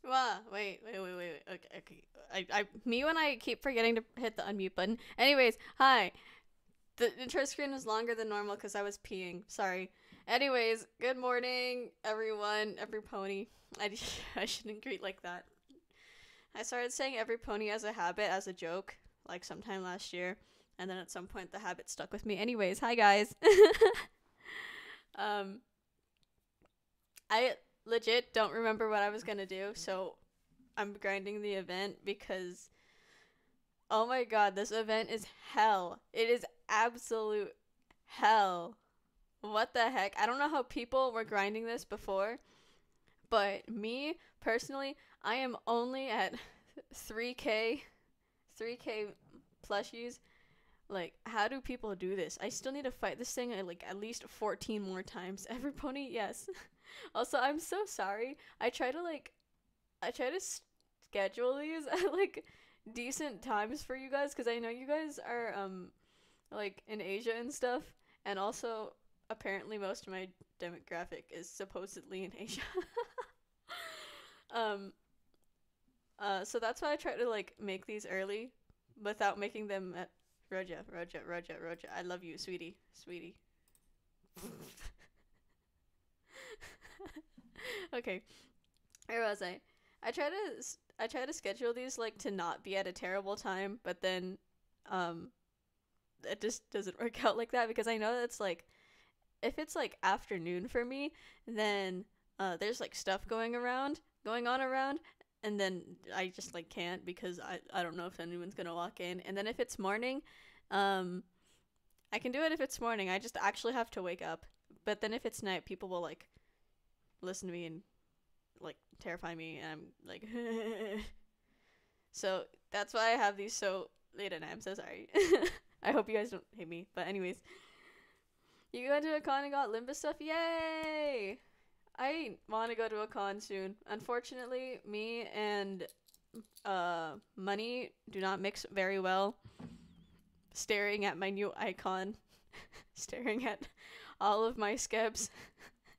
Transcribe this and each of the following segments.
Wow, wait. Okay. Me when I keep forgetting to hit the unmute button. Anyways, hi. The intro screen was longer than normal because I was peeing. Sorry. Anyways, good morning, everyone. Every pony. I shouldn't greet like that. I started saying every pony as a habit, as a joke, like sometime last year. And then at some point, the habit stuck with me. Anyways, hi guys. um, I legit don't remember what I was gonna do, so I'm grinding the event because oh my god, this event is hell. It is absolute hell. What the heck? I don't know how people were grinding this before, but me personally, I am only at 3k 3k plushies. Like, how do people do this? I still need to fight this thing like at least 14 more times. Every pony, yes. Also, I'm so sorry. I try to schedule these at like decent times for you guys because I know you guys are like in Asia and stuff, and also apparently most of my demographic is supposedly in Asia. um so that's why I try to like make these early without making them at Roja. I love you, sweetie. Okay, where was I? I try to I try to schedule these like to not be at a terrible time, but then um it just doesn't work out like that because I know that's like if it's like afternoon for me, then there's like stuff going on around, and then I just like can't because I don't know if anyone's gonna walk in. And then if it's morning, um, I can do it if it's morning. I just actually have to wake up. But then if it's night, people will like listen to me and like terrify me, and I'm like, so that's why I have these so late at night. I'm so sorry. I hope you guys don't hate me. But anyways, you go to a con and got Limbus stuff? Yay! I want to go to a con soon. Unfortunately, me and money do not mix very well. Staring at my new icon, staring at all of my skebs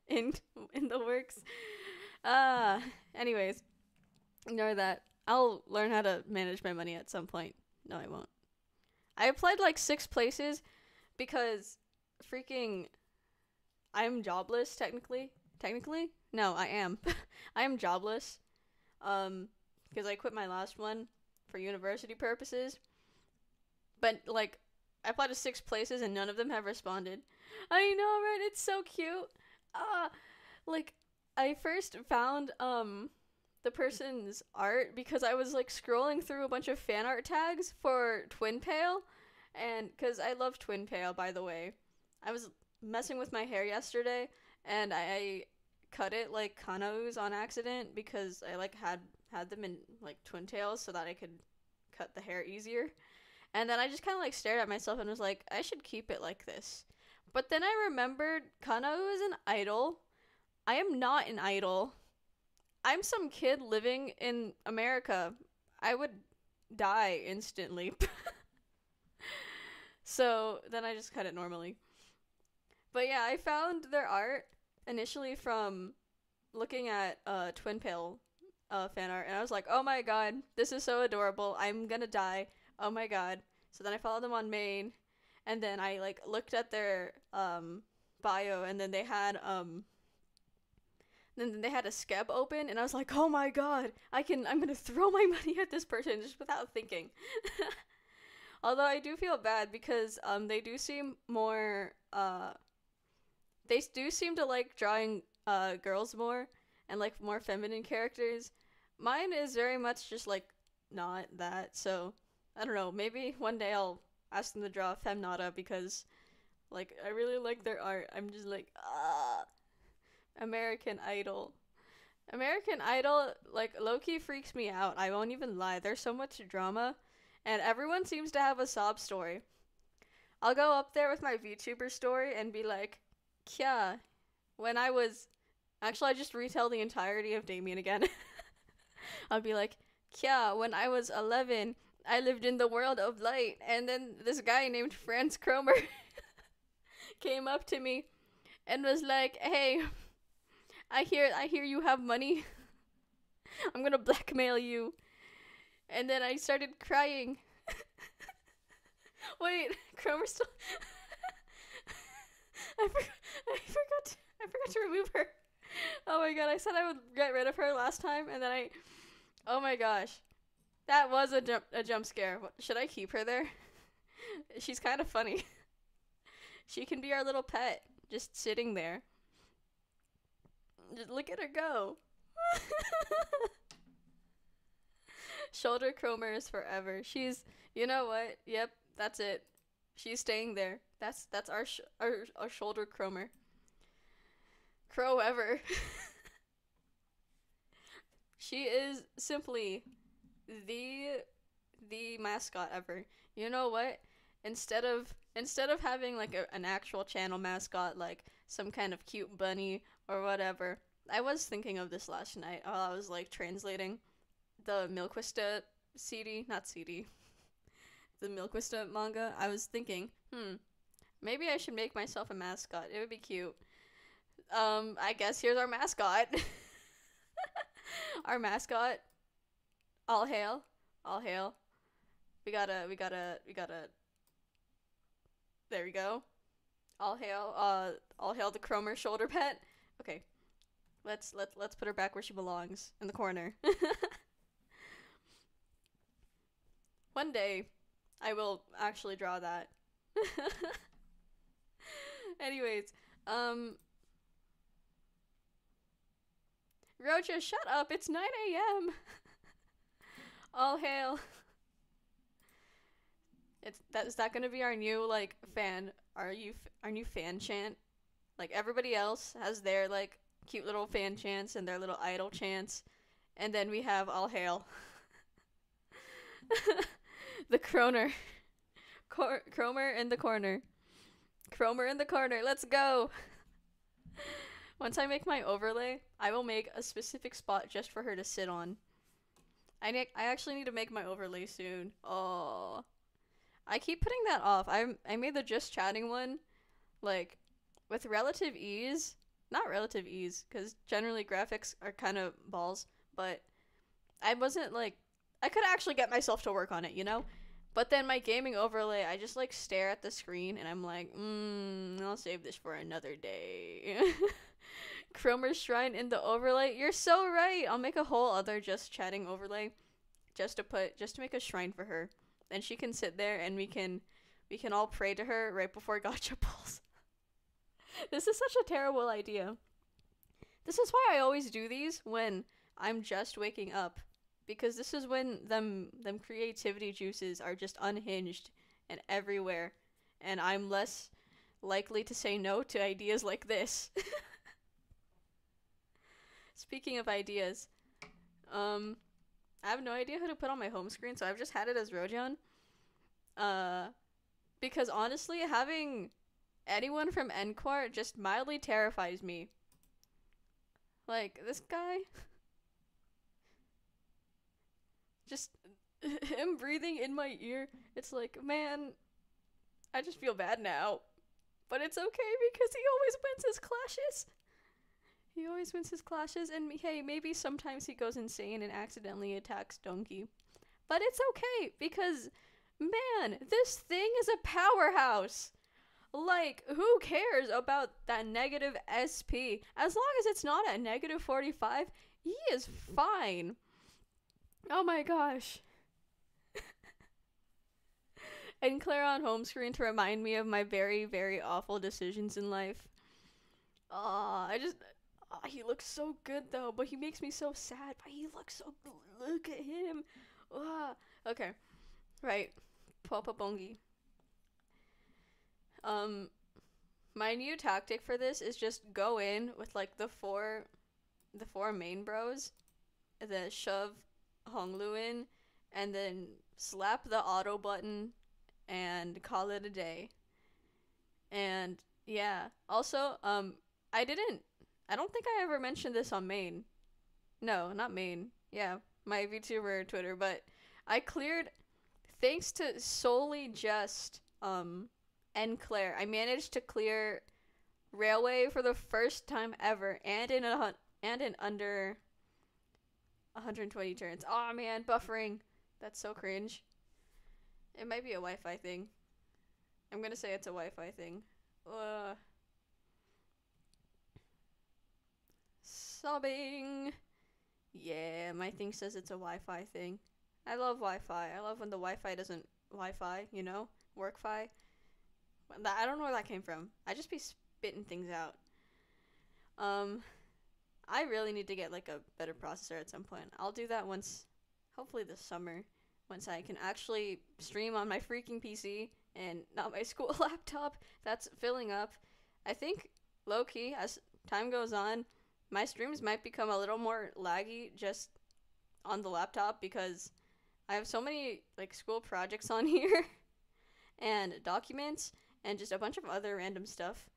in in the works. Uh anyways, ignore that. I'll learn how to manage my money at some point. No, I won't. I applied like 6 places because freaking I'm jobless technically. Technically? No, I am. I am jobless. Because I quit my last one for university purposes. But like I applied to 6 places and none of them have responded. I know, right? It's so cute. Uh like I first found the person's art because I was like scrolling through a bunch of fan art tags for Twin Pale, and because I love Twin Pale, by the way. I was messing with my hair yesterday and I cut it like Kanaus on accident because I like had them in like twin tails so that I could cut the hair easier. And then I just kind of like stared at myself and was like, I should keep it like this. But then I remembered Kanau is an idol. I am not an idol. I'm some kid living in America. I would die instantly. So then I just cut it normally. But yeah, I found their art initially from looking at Twin Pale fan art, and I was like, oh my god, this is so adorable. I'm gonna die. Oh my god. So then I followed them on main, and then I like looked at their bio, and then they had a skeb open, and I was like, oh my god, I'm gonna throw my money at this person just without thinking. Although I do feel bad because they do seem more they do seem to like drawing girls more and like more feminine characters. Mine is very much just like not that. So I don't know. Maybe one day I'll ask them to draw a femnata because like I really like their art. I'm just like American Idol. American Idol like low-key freaks me out. I won't even lie. There's so much drama and everyone seems to have a sob story. I'll go up there with my VTuber story and be like, "Kya, when I was actually I just retell the entirety of Damien again." I'll be like, "Kya, when I was 11, I lived in the world of light, and then this guy named Franz Cromer came up to me and was like, "Hey, I hear you have money. I'm gonna blackmail you. And then I started crying. Wait, Cromer's still. I, for- I forgot to remove her. Oh my god, I said I would get rid of her last time, and then I. Oh my gosh. That was a jump scare. Should I keep her there? She's kind of funny. She can be our little pet, just sitting there. Just look at her go. Shoulder Cromer is forever. She's, you know what? Yep, that's it. She's staying there. That's our shoulder Cromer. Crow ever. She is simply the mascot ever. You know what? Instead of having like an actual channel mascot, like some kind of cute bunny or whatever, I was thinking of this last night while I was like translating the Milquista not CD, the Milquista manga. I was thinking, maybe I should make myself a mascot. It would be cute. I guess here's our mascot. Our mascot. All hail. All hail. We gotta. There we go. All hail the Cromer shoulder pet. Okay. Let's put her back where she belongs, in the corner. One day, I will actually draw that. Anyways, Roja, shut up! It's 9 a.m. All hail. Is that gonna be our new like fan? Our new fan chant? Like everybody else has their like cute little fan chants and their little idol chants, and then we have all hail. The Croner. Cromer in the corner. Cromer in the corner. Let's go. Once I make my overlay, I will make a specific spot just for her to sit on. I actually need to make my overlay soon. Oh, I keep putting that off. I made the just chatting one, like, with relative ease. Not relative ease, because generally graphics are kind of balls, but I wasn't like, I could actually get myself to work on it, you know? But then my gaming overlay, I just like stare at the screen and I'm like, I'll save this for another day. Cromer's Shrine in the overlay. You're so right. I'll make a whole other just chatting overlay just to make a shrine for her. And she can sit there and we can all pray to her right before gacha pulls. This is such a terrible idea. This is why I always do these when I'm just waking up. Because this is when them creativity juices are just unhinged and everywhere. And I'm less likely to say no to ideas like this. Speaking of ideas, I have no idea who to put on my home screen, so I've just had it as Rojan. Because honestly, having anyone from Encore just mildly terrifies me. Like, this guy... just him breathing in my ear. It's like, man, I just feel bad now. But it's okay because he always wins his clashes. He always wins his clashes, and hey, maybe sometimes he goes insane and accidentally attacks Donkey. But it's okay because, man, this thing is a powerhouse. Like, who cares about that negative SP? As long as it's not at negative 45, he is fine. Oh my gosh. And Claire on home screen to remind me of my very, very awful decisions in life. He looks so good though, but he makes me so sad. But he looks so good. Look at him. Okay. Right. Papa bongy. My new tactic for this is just go in with like the four main bros, the shove Honglu in, and then slap the auto button and call it a day. And yeah, also, I don't think I ever mentioned this on main. No, not main. Yeah, my VTuber Twitter, but I cleared, thanks to solely just, and Claire, I managed to clear Railway for the first time ever, and in under 120 turns. Oh man, buffering. That's so cringe. It might be a Wi-Fi thing. I'm gonna say it's a Wi-Fi thing. Sobbing. Yeah, my thing says it's a Wi-Fi thing. I love Wi-Fi. I love when the Wi-Fi doesn't Wi-Fi, you know? Work-fi. I don't know where that came from. I just be spitting things out. I really need to get like a better processor at some point. I'll do that once, hopefully this summer, once I can actually stream on my freaking PC and not my school laptop that's filling up. I think low-key, as time goes on, my streams might become a little more laggy just on the laptop because I have so many like school projects on here and documents and just a bunch of other random stuff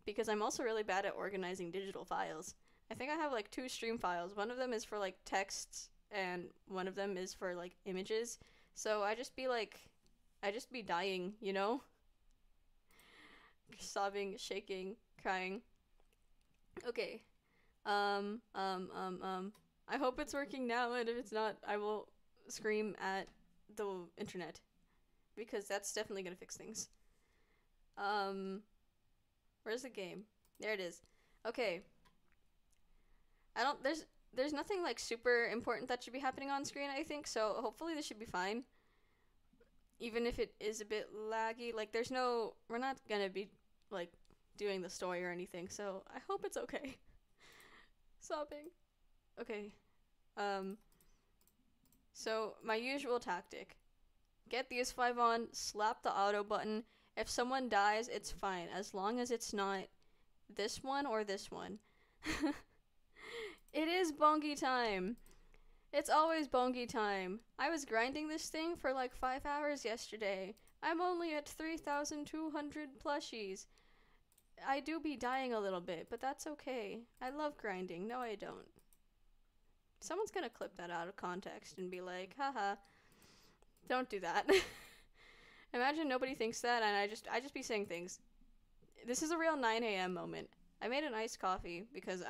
because I'm also really bad at organizing digital files. I think I have like 2 stream files. One of them is for like texts and one of them is for like images. So I just be dying, you know? Sobbing, shaking, crying. Okay. I hope it's working now, and if it's not, I will scream at the internet because that's definitely gonna fix things. Where's the game? There it is. Okay. There's nothing like super important that should be happening on screen, I think, so hopefully this should be fine. Even if it is a bit laggy, like we're not gonna be like doing the story or anything, so I hope it's okay. Sobbing. Okay. So my usual tactic. Get these 5 on, slap the auto button. If someone dies, it's fine, as long as it's not this one or this one. It is bongy time. It's always bongy time. I was grinding this thing for like 5 hours yesterday. I'm only at 3,200 plushies. I do be dying a little bit, but that's okay. I love grinding. No, I don't. Someone's gonna clip that out of context and be like, haha, don't do that. Imagine nobody thinks that and I just be saying things. This is a real 9 a.m. moment. I made an iced coffee because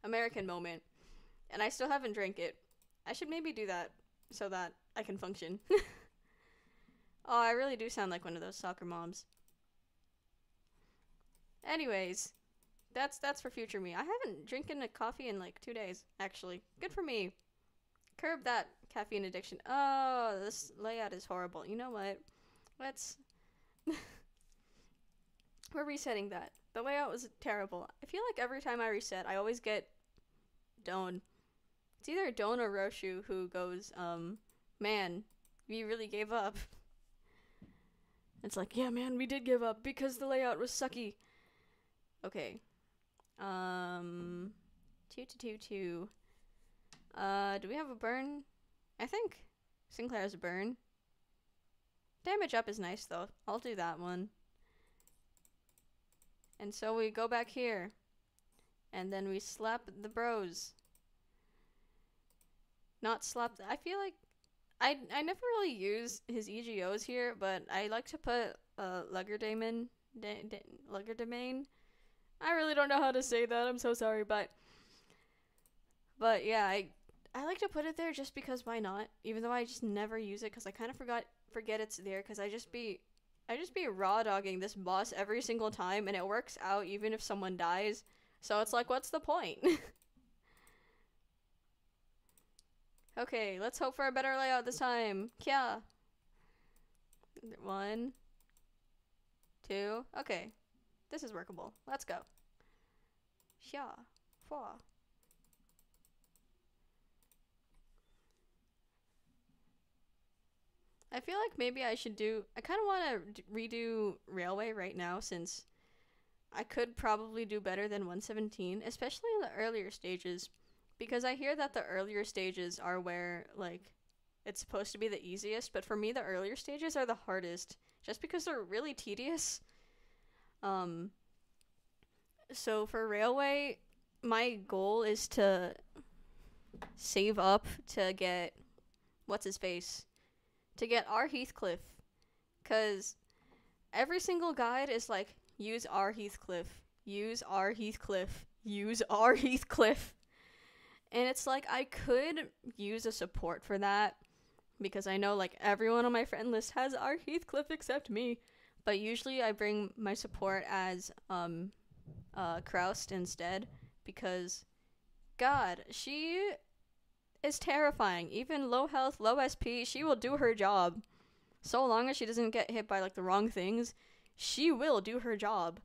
American moment, and I still haven't drank it. I should maybe do that so that I can function. Oh, I really do sound like one of those soccer moms. Anyways, that's for future me. I haven't drinking a coffee in like 2 days, actually. Good for me. Curb that caffeine addiction. Oh, this layout is horrible. You know what? We're resetting that. The layout was terrible. I feel like every time I reset, I always get Don. It's either Don or Roshu who goes, man, we really gave up. It's like, yeah, man, we did give up because the layout was sucky. Okay. 2. Do we have a burn? I think Sinclair's a burn. Damage up is nice, though. I'll do that one. And so we go back here. And then we slap the bros. Not slap I feel like I never really use his EGOs here, but I like to put Legerdemain. I really don't know how to say that. I'm so sorry, but yeah, I like to put it there just because why not? Even though I just never use it because I kind of forget it's there because I just be raw dogging this boss every single time and it works out even if someone dies. So it's like, what's the point? Okay, let's hope for a better layout this time. Kya. 1, 2. Okay. This is workable. Let's go. Xia. Fa. I feel like maybe I should I kind of want to redo Railway right now since I could probably do better than 117, especially in the earlier stages. Because I hear that the earlier stages are where, like, it's supposed to be the easiest, but for me, the earlier stages are the hardest, just because they're really tedious. So for Railway, my goal is to save up to get, what's-his-face, to get R. Heathcliff, because every single guide is like, use R. Heathcliff, use R. Heathcliff, use R. Heathcliff. And it's like I could use a support for that because I know like everyone on my friend list has our Heathcliff except me. But usually I bring my support as Kraust instead because God, she is terrifying. Even low health, low SP, she will do her job. So long as she doesn't get hit by like the wrong things, she will do her job.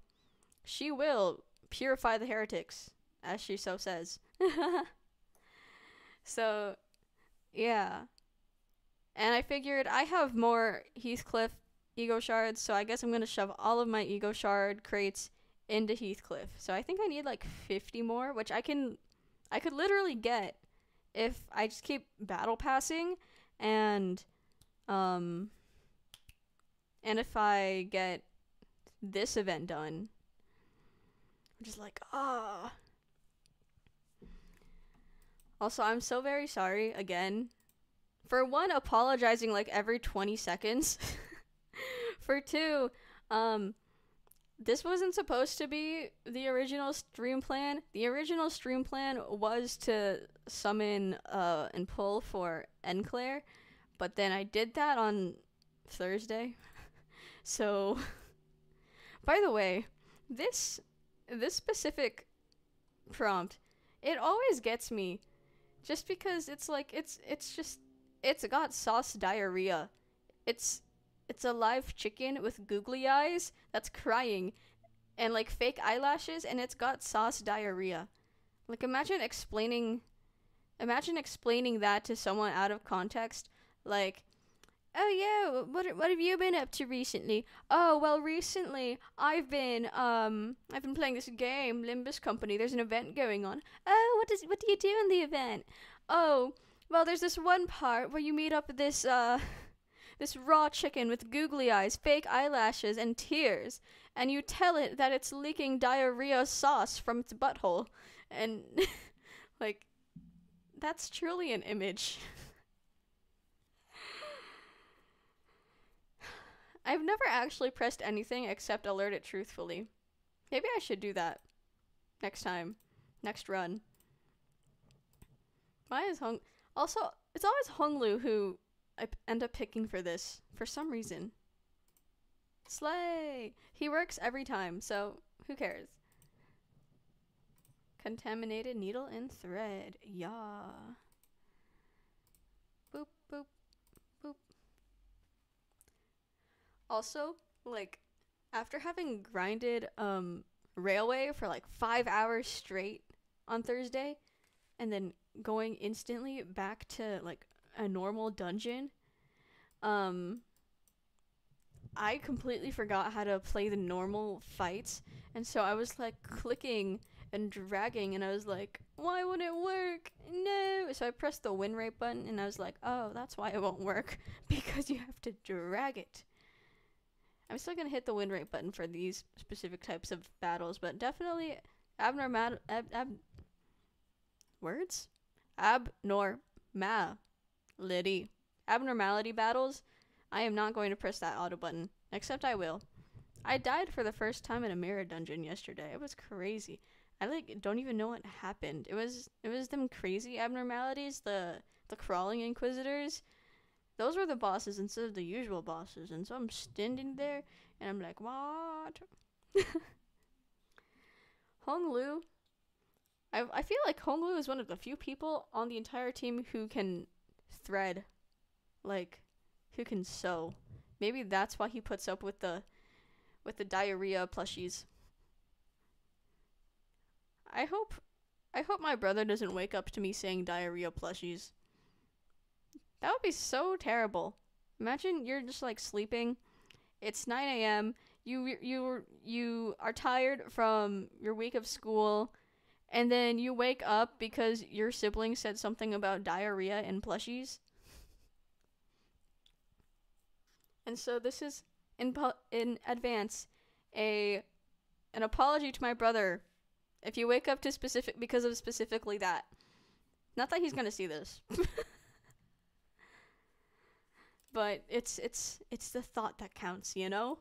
She will purify the heretics, as she so says. So, yeah. And I figured I have more Heathcliff ego shards, so I guess I'm going to shove all of my ego shard crates into Heathcliff. So I think I need like 50 more, which I could literally get if I just keep battle passing and if I get this event done. I'm just like, ah. Also, I'm so very sorry again. For one, apologizing like every 20 seconds. For two, this wasn't supposed to be the original stream plan. The original stream plan was to summon and pull for Enclair, but then I did that on Thursday. So, by the way, this specific prompt, it always gets me just because it's like it's got sauce diarrhea. It's a live chicken with googly eyes that's crying and like fake eyelashes, and it's got sauce diarrhea. Like imagine explaining that to someone out of context. Like, oh yeah, what have you been up to recently? Oh well, recently I've been playing this game, Limbus Company. There's an event going on. Oh, what do you do in the event? Oh, well, there's this one part where you meet up with this raw chicken with googly eyes, fake eyelashes, and tears, and you tell it that it's leaking diarrhea sauce from its butthole, and like that's truly an image. I've never actually pressed anything except alert it truthfully. Maybe I should do that next time. Next run. Why is Also, it's always Honglu who I end up picking for this, for some reason. Slay! He works every time, so who cares? Contaminated needle and thread. Yeah. Boop, boop, boop. Also, like, after having grinded Railway for like 5 hours straight on Thursday, and then going instantly back to like a normal dungeon, I completely forgot how to play the normal fights, and so I was like clicking and dragging, and I was like, why won't it work? No. So I pressed the win rate button, and I was like, oh, that's why it won't work, because you have to drag it. I'm still gonna hit the win rate button for these specific types of battles, but definitely abnormality battles, I am not going to press that auto button, except I will. I died for the first time in a mirror dungeon yesterday. It was crazy. I like don't even know what happened. It was them crazy abnormalities, the crawling inquisitors. Those were the bosses instead of the usual bosses, and so I'm standing there and I'm like, what? Honglu. I feel like Honglu is one of the few people on the entire team who can thread, like, who can sew. Maybe that's why he puts up with the diarrhea plushies. I hope my brother doesn't wake up to me saying diarrhea plushies. That would be so terrible. Imagine you're just like sleeping. It's 9 a.m. You are tired from your week of school, and then you wake up because your sibling said something about diarrhea and plushies. And so this is in advance an apology to my brother if you wake up to because of specifically that. Not that he's gonna see this. But it's the thought that counts, you know?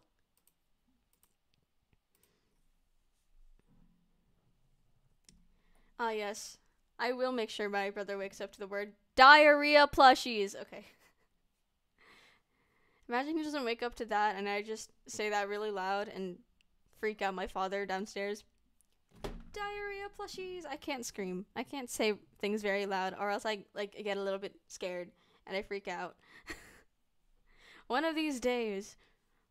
Ah, yes. I will make sure my brother wakes up to the word diarrhea plushies. Okay. Imagine he doesn't wake up to that and I just say that really loud and freak out my father downstairs. Diarrhea plushies. I can't scream. I can't say things very loud or else I get a little bit scared and I freak out. One of these days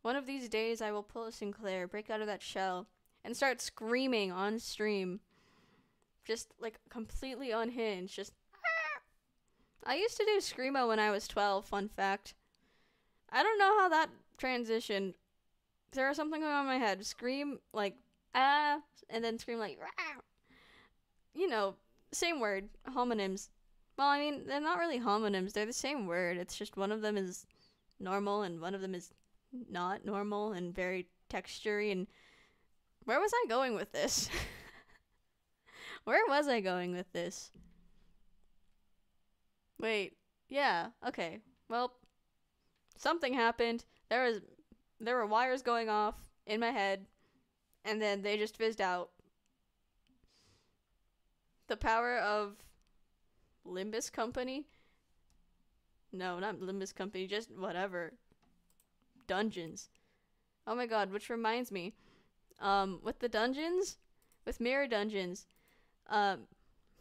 I will pull a Sinclair, break out of that shell, and start screaming on stream. Just like completely unhinged. Just I used to do Screamo when I was 12, fun fact. I don't know how that transitioned. There was something going on in my head. Scream like ah, and then scream like rah. You know, same word, homonyms. Well, I mean, they're not really homonyms. They're the same word. It's just one of them is normal and one of them is not normal and very textury. And where was I going with this? Where was I going with this? Wait, yeah, okay. Well, something happened. There were wires going off in my head, and then they just fizzed out. The power of Limbus Company? No, not Limbus Company, just whatever. Dungeons. Oh my god, which reminds me, with the dungeons, with mirror dungeons,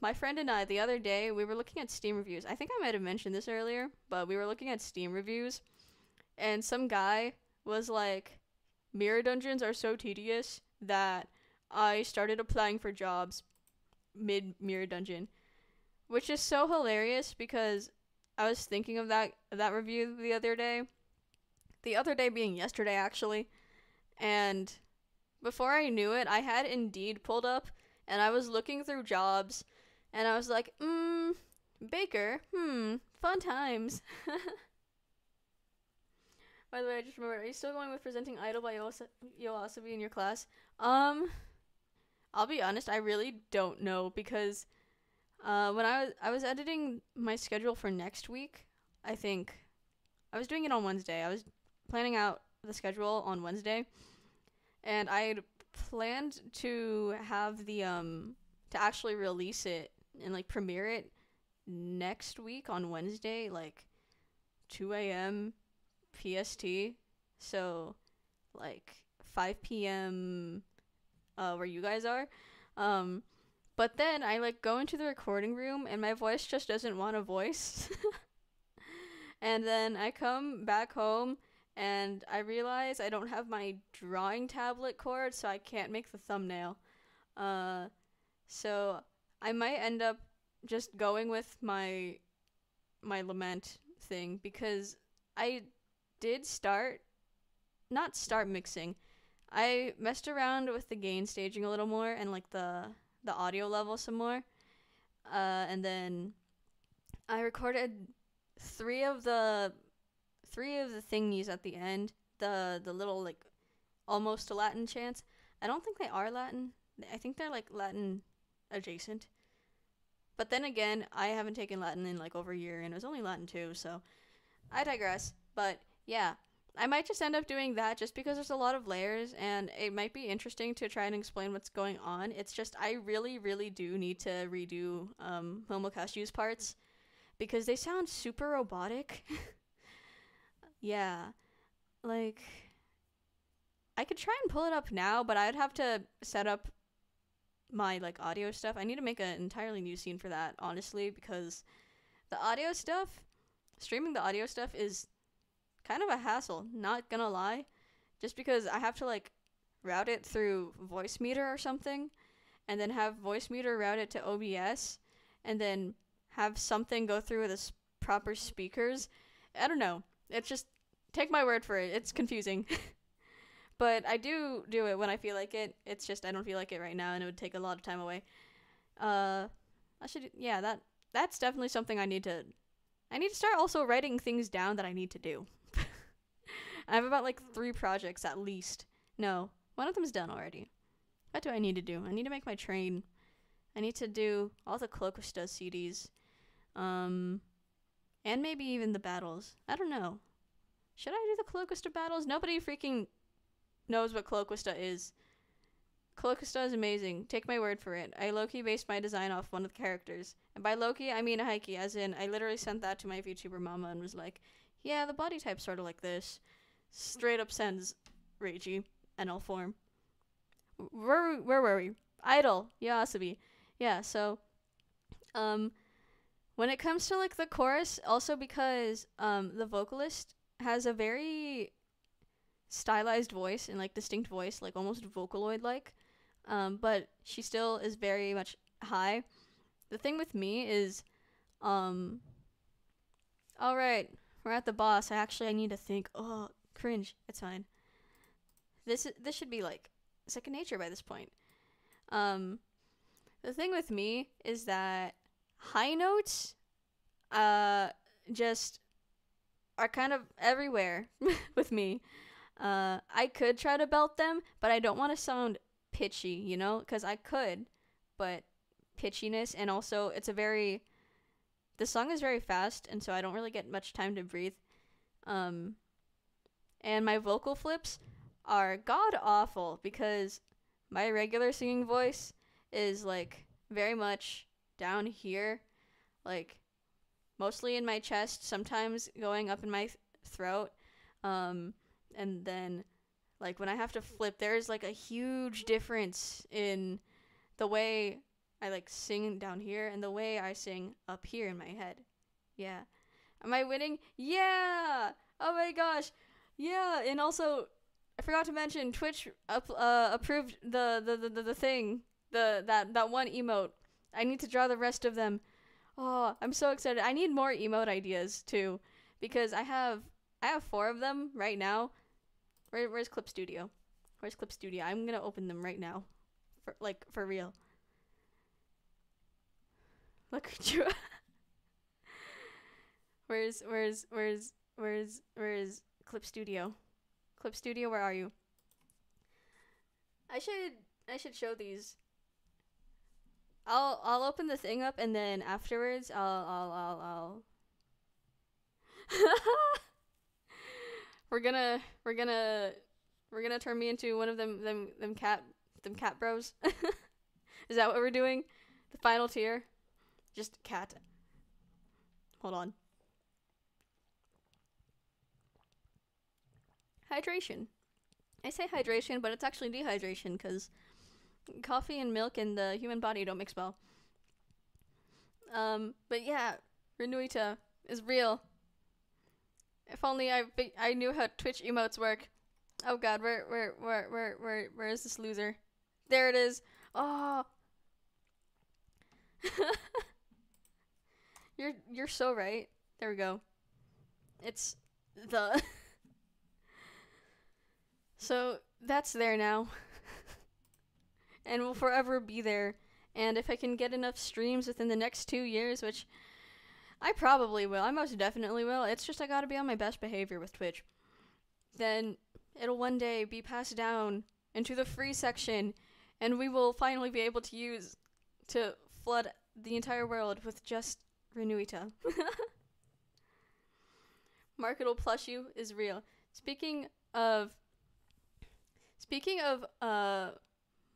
my friend and I, the other day, we were looking at Steam reviews. I think I might have mentioned this earlier, but we were looking at Steam reviews, and some guy was like, mirror dungeons are so tedious that I started applying for jobs mid-mirror dungeon, which is so hilarious because I was thinking of that review the other day being yesterday, actually, and before I knew it, I had Indeed pulled up, and I was looking through jobs, and I was like, baker, fun times. By the way, I just remembered, are you still going with presenting Idol by Yoasobi in your class? I'll be honest, I really don't know, because when I was editing my schedule for next week, I think I was doing it on Wednesday. I was planning out the schedule on Wednesday, and I had planned to have the to actually release it and like premiere it next week on Wednesday, like 2 a.m. PST, so like 5 p.m. Where you guys are. But then I like go into the recording room and my voice just doesn't want a voice. And then I come back home and I realize I don't have my drawing tablet cord, so I can't make the thumbnail. So I might end up just going with my lament thing, because I did not start mixing. I messed around with the gain staging a little more and like the audio level some more. And then I recorded three of the thingies at the end, the little like almost Latin chants. I don't think they are Latin. I think they're like Latin adjacent. But then again, I haven't taken Latin in like over a year, and it was only Latin 2, so I digress. But yeah, I might just end up doing that just because there's a lot of layers, and it might be interesting to try and explain what's going on. It's just I really, really do need to redo Momokashu's parts, because they sound super robotic. Yeah, like, I could try and pull it up now, but I'd have to set up my, like, audio stuff. I need to make an entirely new scene for that, honestly, because the audio stuff, streaming the audio stuff is kind of a hassle, not gonna lie, just because I have to, like, route it through Voicemeeter or something, and then have Voicemeeter route it to OBS, and then have something go through the proper speakers. I don't know. It's just, take my word for it. It's confusing. But I do it when I feel like it. It's just I don't feel like it right now, and it would take a lot of time away. That's definitely something I need to start also writing things down that I need to do. I have about like 3 projects at least. No, one of them's done already. What do I need to do? I need to make my train. I need to do all the Cloakusta CDs. And maybe even the battles. I don't know. Should I do the Cloakusta battles? Nobody freaking knows what Cloakusta is. Cloakusta is amazing. Take my word for it. I low-key based my design off one of the characters. And by low-key, I mean Heike, as in I literally sent that to my VTuber mama and was like, yeah, the body type's sort of like this. Straight up sends Reiji NL form. Where were we? Idol. Yasabi. Yeah, so when it comes to like the chorus, also because the vocalist has a very stylized voice and like distinct voice, like almost Vocaloid like, but she still is very much high. The thing with me is all right, we're at the boss. I need to think. Oh, cringe. It's fine. This should be like second nature by this point. The thing with me is that high notes just are kind of everywhere with me. I could try to belt them, but I don't want to sound pitchy, you know, because I could, but pitchiness, and also the song is very fast, and so I don't really get much time to breathe. And my vocal flips are god awful because my regular singing voice is like very much down here, like mostly in my chest, sometimes going up in my throat, and then like when I have to flip, there's like a huge difference in the way I like sing down here and the way I sing up here in my head. Yeah. Am I winning? Yeah! Oh my gosh. Yeah, and also I forgot to mention Twitch approved the thing, that one emote. I need to draw the rest of them. Oh, I'm so excited. I need more emote ideas too, because I have 4 of them right now. Where's Clip Studio? Where's Clip Studio? I'm gonna open them right now, for real. Look at you. Where's Clip Studio? Clip Studio, where are you? I should show these. I'll open the thing up and then afterwards I'll we're gonna turn me into one of them cat bros. Is that what we're doing? The final tier? Just cat. Hold on. Hydration. I say hydration, but it's actually dehydration because coffee and milk and the human body don't mix well. But yeah, Renuita is real. If only I knew how Twitch emotes work. Oh god, where is this loser? There it is. Oh. You're so right. There we go. It's the So that's there now. And will forever be there. And if I can get enough streams within the next 2 years, which I probably will, I most definitely will, it's just I gotta be on my best behavior with Twitch, then it'll one day be passed down into the free section, and we will finally be able to flood the entire world with just Renuita. Marketable plushie is real. Speaking of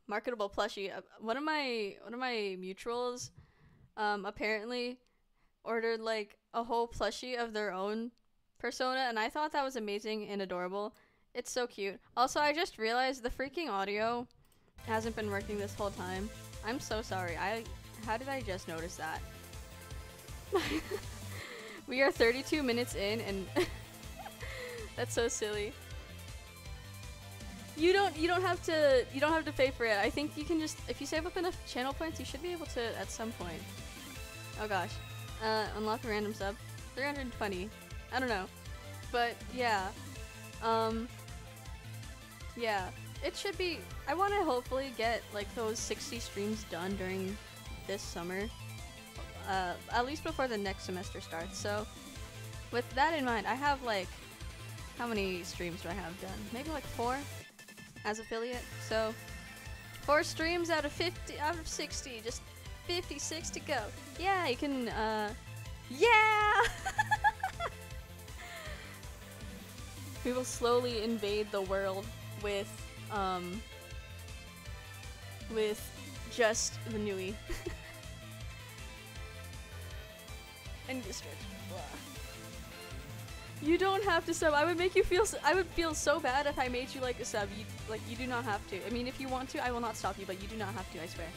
marketable plushie, one of my mutuals apparently ordered like a whole plushie of their own persona, and I thought that was amazing and adorable. It's so cute. Also, I just realized the freaking audio hasn't been working this whole time. I'm so sorry. How did I just notice that? We are 32 minutes in and that's so silly. You don't have to pay for it. I think you can just, if you save up enough channel points, you should be able to at some point. Oh gosh. Unlock a random sub. 320. I don't know. But yeah. Yeah. It should be, I want to hopefully get like those 60 streams done during this summer. At least before the next semester starts. So with that in mind, I have like, how many streams do I have done? Maybe like 4 as affiliate. So 4 streams out of 60, just 56 to go. Yeah, you can, yeah! We will slowly invade the world with with just the Nui. And just stretch. Blah. You don't have to sub. I would make you feel. I would feel so bad if I made you like a sub. You do not have to. I mean, if you want to, I will not stop you, but you do not have to. I swear.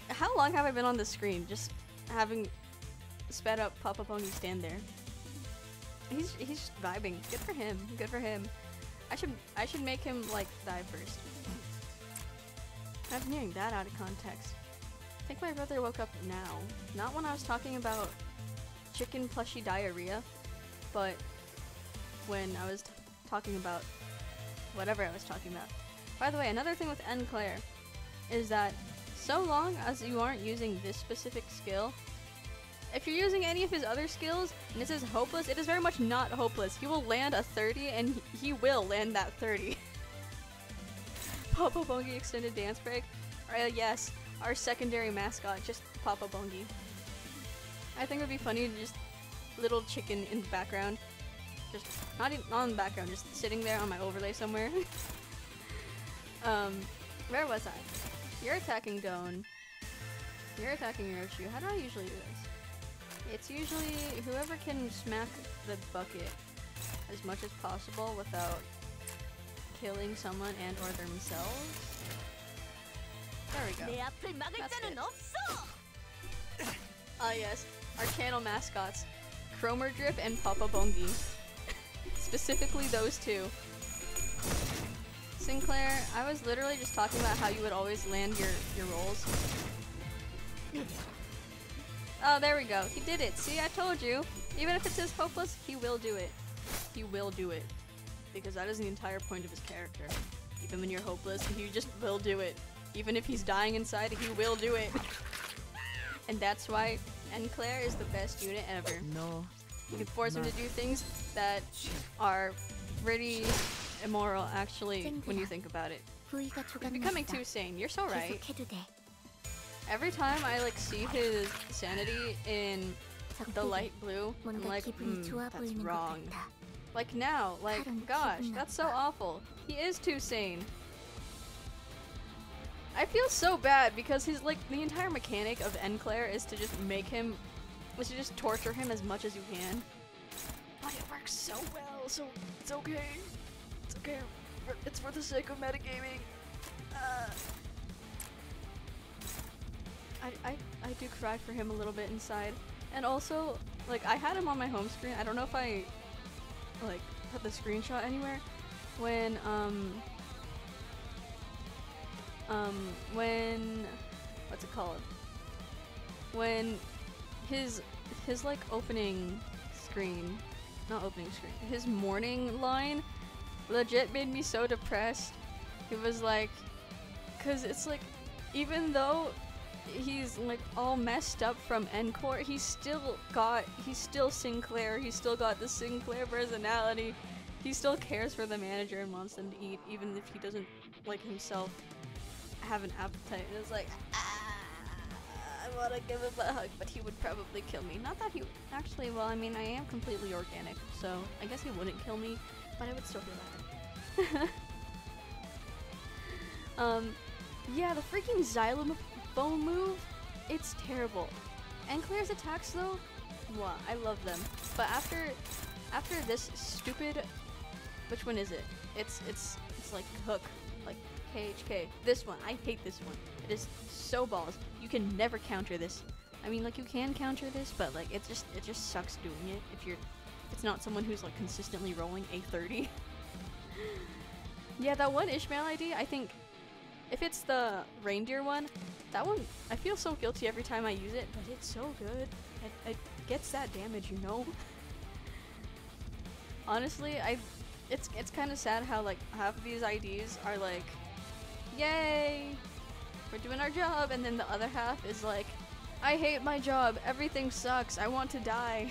How long have I been on the screen? Just having sped up Papa Bongy stand there. He's just vibing. Good for him. Good for him. I should make him like dive first. I'm hearing that out of context. I think my brother woke up now. Not when I was talking about chicken plushy diarrhea, but when I was talking about whatever I was talking about. By the way, another thing with N. Claire is that so long as you aren't using this specific skill, if you're using any of his other skills and it says hopeless, it is very much not hopeless. He will land a 30 and he will land that 30. Papa Bongy extended dance break? Yes, our secondary mascot, just Papa Bongy. I think it would be funny to just little chicken in the background. Just not in the background, just sitting there on my overlay somewhere. Where was I? You're attacking Gon. You're attacking Roshu. How do I usually do this? It's usually whoever can smack the bucket as much as possible without killing someone and or themselves. There we go. That's good. Ah yes, our channel mascots, Cromer Drip and Papa Bongy. Specifically those two. Sinclair, I was literally just talking about how you would always land your rolls. Oh, there we go. He did it. See, I told you. Even if it says hopeless, he will do it. He will do it. Because that is the entire point of his character. Even when you're hopeless, he just will do it. Even if he's dying inside, he will do it. And that's why N. Claire is the best unit ever. No. You can force him to do things that are pretty immoral, actually, when you think about it. He's becoming too sane. You're so right. Every time I like see his sanity in the light blue, I'm like, that's wrong. Like now, like, gosh, that's so awful. He is too sane. I feel so bad because his, like, the entire mechanic of N. Claire is to just make him, is to just torture him as much as you can. But it works so well, so it's okay. It's okay. It's for the sake of metagaming. I do cry for him a little bit inside. And also, like, I had him on my home screen. I don't know if I, like, put the screenshot anywhere. When, what's it called? When his like, opening screen, not opening screen, his morning line legit made me so depressed. It was like, cause it's like, even though he's like all messed up from Encore, he's still Sinclair, he's still got the Sinclair personality. He still cares for the manager and wants them to eat, even if he doesn't, like, himself have an appetite. It's like, I wanna give him a hug, but he would probably kill me. Not that he, actually, well, I mean, I am completely organic, so I guess he wouldn't kill me, but I would still feel bad. Yeah, the freaking xylophone move, it's terrible. And Claire's attacks, though, wow, I love them. But after this stupid, which one is it? It's like Hook, like KHK. This one, I hate this one. It is so balls. You can never counter this. I mean, like, you can counter this, but like it just sucks doing it if it's not someone who's like consistently rolling a 30. Yeah, that one Ishmael ID, I think if it's the reindeer one, that one, I feel so guilty every time I use it, but it's so good. It gets that damage, you know? Honestly, it's kind of sad how, like, half of these IDs are like, yay, we're doing our job, and then the other half is like, I hate my job, everything sucks, I want to die.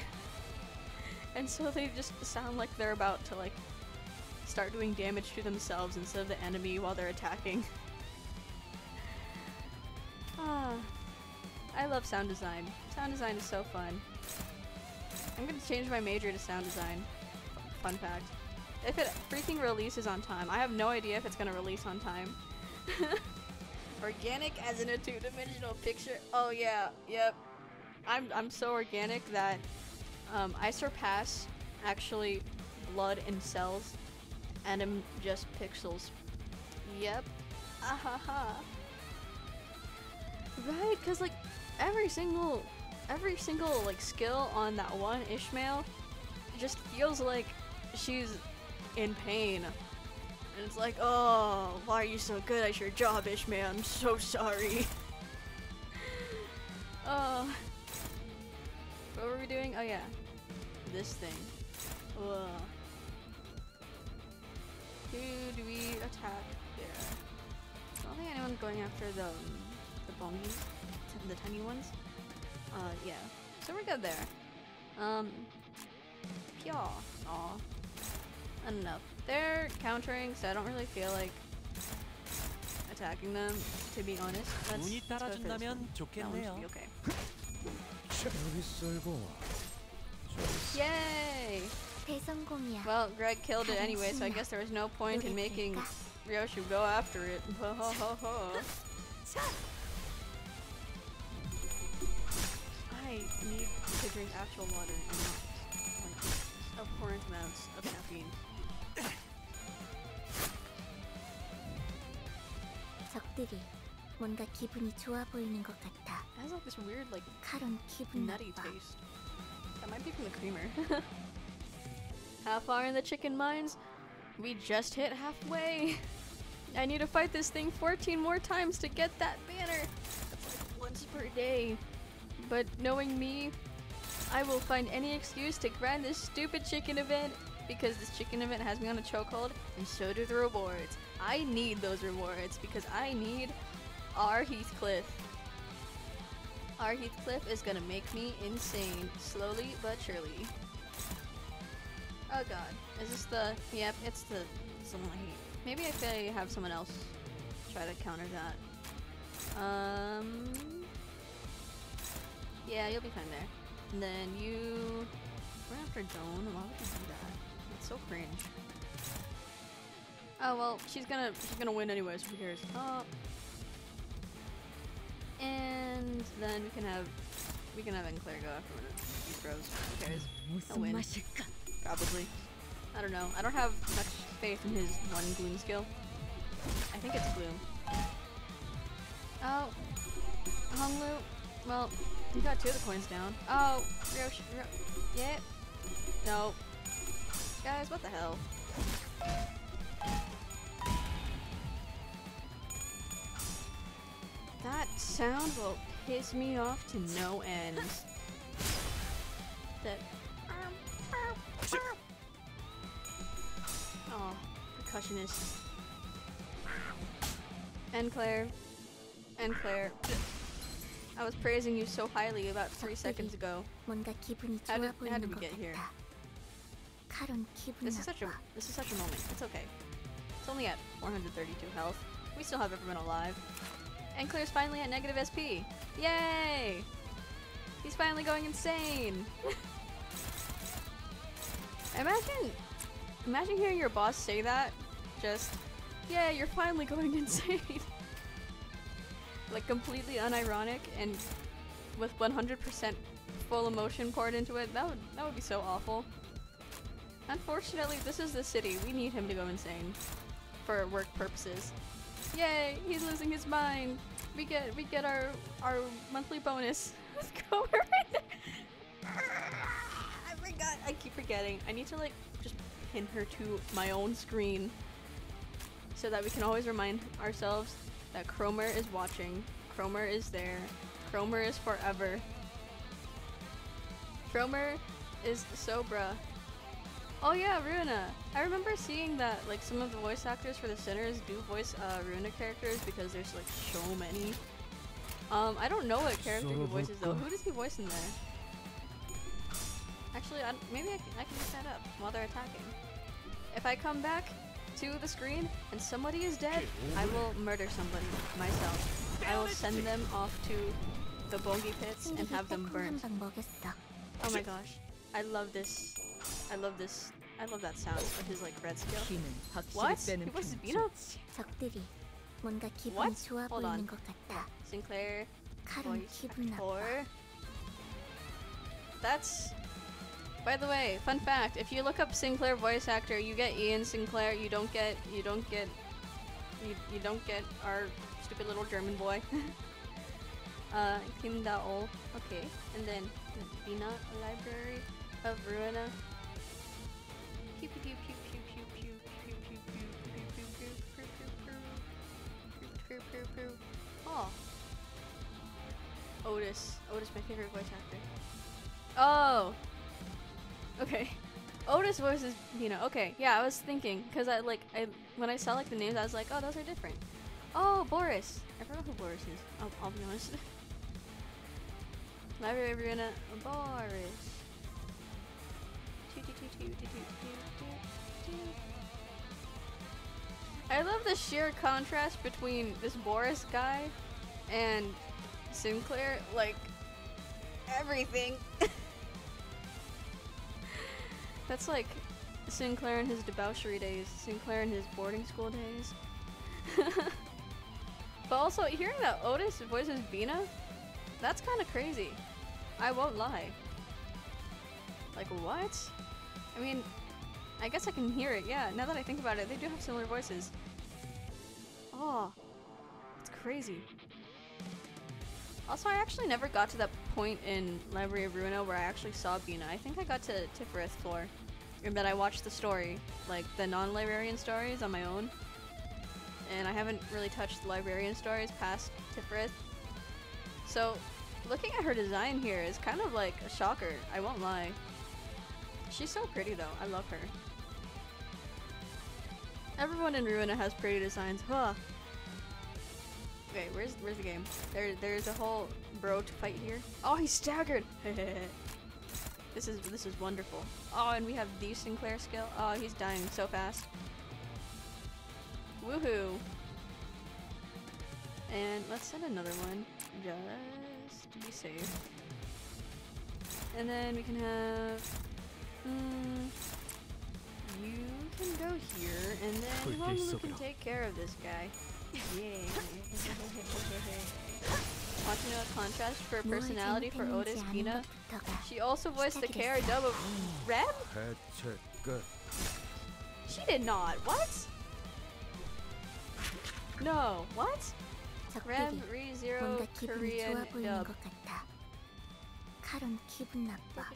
And so they just sound like they're about to, like, start doing damage to themselves instead of the enemy while they're attacking. I love sound design. Sound design is so fun. I'm gonna change my major to sound design. Fun fact. if it freaking releases on time. I have no idea if it's gonna release on time. Organic as in a two-dimensional picture. Oh yeah, yep. I'm so organic that I surpass actually blood and cells and am just pixels. Yep. Ahaha. Right, cause like every single like skill on that one Ishmael just feels like she's in pain. And it's like, oh, why are you so good at your job, Ishmael? I'm so sorry. Oh. What were we doing? Oh yeah. This thing. Ugh. Who do we attack there? I don't think anyone's going after the bongies, the tiny ones. Yeah. So we're good there. Pyaw. Aw. Enough. They're countering, so I don't really feel like attacking them, to be honest. Let's go for this one. That one should be okay. Yay! Well, Greg killed it anyway, so I guess there was no point in making Ryoshu go after it. Ho ho ho ho. I need to drink actual water and not like abhorrent amounts of caffeine. 적들이 뭔가 기분이 좋아 보이는 것 같아. It has like this weird like 카론 기분 nutty 나빠. taste. That might be from the creamer. How far in the chicken mines? We just hit halfway. I need to fight this thing 14 more times to get that banner. That's like once per day. But knowing me, I will find any excuse to grind this stupid chicken event because this chicken event has me on a chokehold, and so do the rewards. I need those rewards because I need our Heathcliff. Our Heathcliff is gonna make me insane, slowly but surely. Oh god, is this the? Yep, it's the one I hate. Maybe if I have someone else try to counter that. Yeah, you'll be fine there. And then you. We're after Joan. Why would you do that? It's so cringe. Oh well, she's gonna win anyways. Who cares? Oh. And then we can have Enclair go after one of these throws. Who cares? He'll win. Probably. I don't know. I don't have much faith in his one gloom skill. I think it's gloom. Oh. Honglu. Well, you got 2 of the coins down. Oh, yeah. No. Guys, what the hell? That sound will piss me off to no end. That. Oh, percussionist. Enclair. I was praising you so highly about 3 seconds ago. How did we get here? This is such a moment. It's okay. It's only at 432 health. We still have everyone alive. Enclair's finally at negative SP. Yay! He's finally going insane. Imagine hearing your boss say that. Just, yeah, you're finally going insane. Like completely unironic and with 100% full emotion poured into it. That would be so awful. Unfortunately, this is the city. We need him to go insane for work purposes. Yay! He's losing his mind. We get our monthly bonus. Let's go right there. I forgot. I keep forgetting. I need to like just pin her to my own screen so that we can always remind ourselves that Cromer is watching. Cromer is there. Cromer is forever. Cromer is so bruh. Oh yeah, Runa. I remember seeing that like some of the voice actors for the Sinners do voice Runa characters because there's like so many. I don't know what character he voices though. Who does he voice in there? Actually, maybe I can look that up while they're attacking. If I come back to the screen and somebody is dead, I will murder somebody myself. I will send them off to the bongy pits and have them burned. Oh my gosh. I love this I love that sound with his like red skill. 힘은 확실히 What? 빼는 He voices 편이 Bina? 좋지. 적들이 뭔가 기분이 What? 좋아 Hold on. 보이는 것 같다. Sinclair 칼은 voice 기분 나빠. actor. That's. By the way, fun fact: if you look up Sinclair voice actor, you get Ian Sinclair. You don't get our stupid little German boy. Kim Da-ol. Okay, and then Bina, a library of Ruina. Pew pew pew pew pew pew pew pew pew pew pew pew pew pew pew pew. Oh. Otis, my favorite voice actor. Oh. Okay. Otis voices Bina. Okay, yeah, I was thinking because when I saw like the names, I was like, oh, those are different. Oh, Boris. I forgot who Boris is. I'll be honest. Library of Ruina, Boris. I love the sheer contrast between this Boris guy and Sinclair. Like everything. That's like Sinclair in his debauchery days, Sinclair in his boarding school days. But also, hearing that Otis voices Bina, that's kind of crazy. I won't lie. Like, what? I mean, I guess I can hear it, yeah. Now that I think about it, they do have similar voices. Oh, it's crazy. Also, I actually never got to that point in Library of Ruina where I actually saw Bina. I think I got to Tiferet floor, and then I watched the story, like the non-librarian stories on my own. And I haven't really touched the librarian stories past Tiferet. So, looking at her design here is kind of like a shocker, I won't lie. She's so pretty though, I love her. Everyone in Ruina has pretty designs, huh? Okay, where's the game? There's a whole bro to fight here. Oh, he's staggered! This is wonderful. Oh, and we have the Sinclair skill. Oh, he's dying so fast. Woohoo! And let's send another one, just to be safe. And then we can have... you can go here, and then Honolulu can take care of this guy. Yeah. Want to know a contrast for personality for Otis Bina? She also voiced the KR dub of Rem? She did not. What? No. What? Rem ReZero 뭔가 기분이 Korean 좋아 보이는 dub. 것 같아. 칼은 기분 나빠.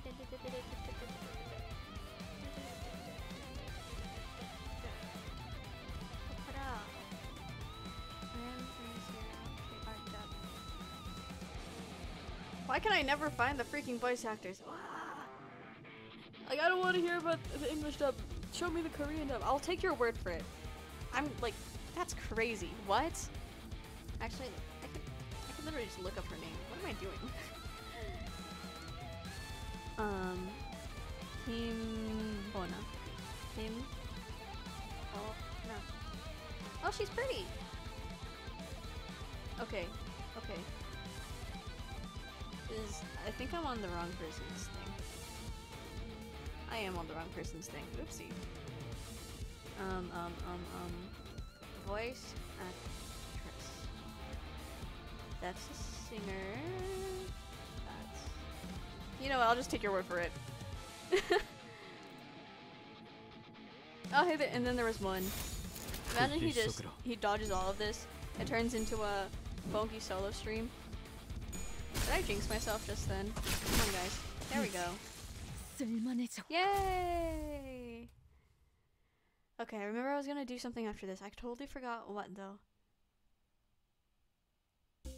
Why can I never find the freaking voice actors? Like, I don't want to hear about the English dub. Show me the Korean dub. I'll take your word for it. I'm like, that's crazy. What? Actually, I could literally just look up her name. What am I doing? Kim Bona. Kim. Oh no. Oh, she's pretty. Okay. Okay. I think I'm on the wrong person's thing. I am on the wrong person's thing. Oopsie. Voice actress. That's a singer. That's... You know what, I'll just take your word for it. Oh, hey, and then there was one. Imagine he dodges all of this. It turns into a bongy solo stream. Did I jinx myself just then? Come on, guys. There we go. Yay! Okay, I remember I was gonna do something after this. I totally forgot what though.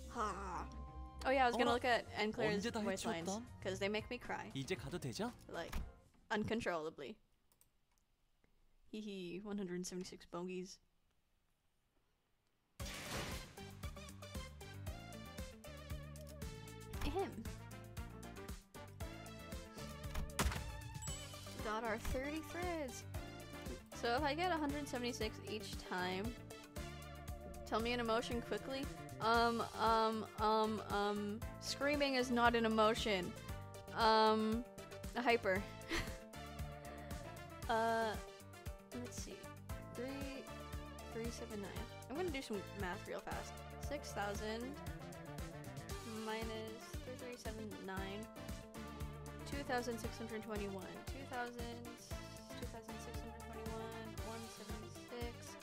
Ha! Oh yeah, I was gonna look at Enclair's voice lines because they make me cry. 이제 가도 되죠? Like, uncontrollably. Hehe, 176 bogeys. Him. Got our 30 threads. So if I get 176 each time, tell me an emotion quickly. Screaming is not an emotion. A hyper. Let's see. 379. I'm gonna do some math real fast. 6,000 minus 3379. 2,621. 2,621. 176.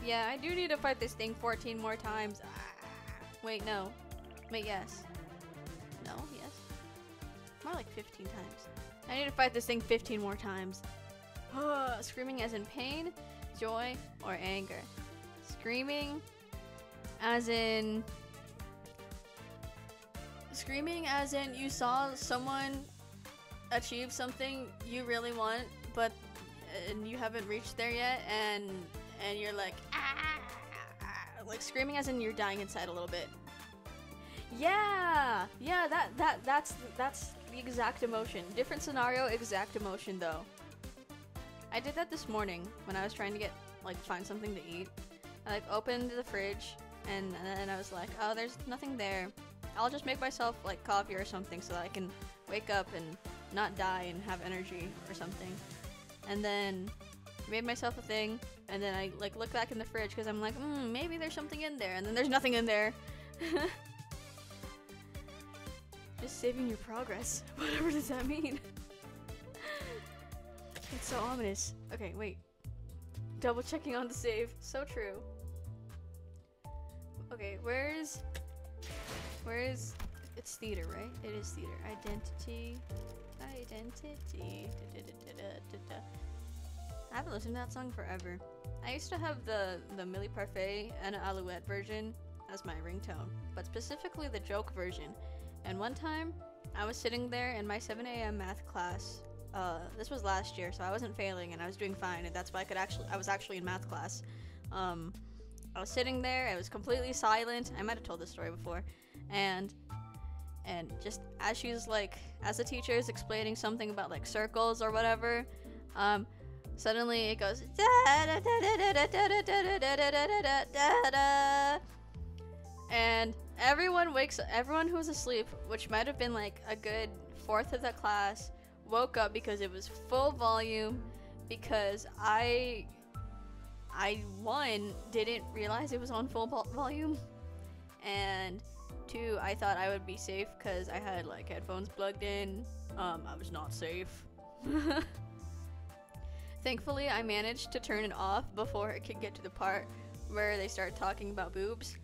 Yeah, I do need to fight this thing 14 more times. Wait, no. Wait, yes. No, yes. More like 15 times. I need to fight this thing 15 more times. Screaming as in pain, joy, or anger. Screaming as in you saw someone achieve something you really want, but and you haven't reached there yet, and you're like, like screaming as in you're dying inside a little bit. Yeah, that's the exact emotion. Different scenario, exact emotion though. I did that this morning when I was trying to get find something to eat. I opened the fridge and I was like, oh, there's nothing there. I'll just make myself coffee or something so that I can wake up and not die and have energy or something. And then made myself a thing, and then I look back in the fridge because I'm like, maybe there's something in there, and then there's nothing in there. Just saving your progress. Whatever does that mean? It's so ominous. Okay, wait. Double checking on the save. So true. Okay, where's it's theater, right? It is theater. Identity. I haven't listened to that song forever. I used to have the Millie Parfait and Alouette version as my ringtone, but specifically the joke version. And one time, I was sitting there in my 7 a.m. math class. This was last year, so I wasn't failing and I was doing fine, and that's why I was actually in math class. I was sitting there, it was completely silent. I might have told this story before. And just as she's as the teacher is explaining something about circles or whatever, suddenly it goes and everyone who was asleep, which might have been a good fourth of the class, woke up because it was full volume, because I one, didn't realize it was on full volume, and two, I thought I would be safe because I had headphones plugged in. I was not safe. Thankfully, I managed to turn it off before it could get to the part where they start talking about boobs.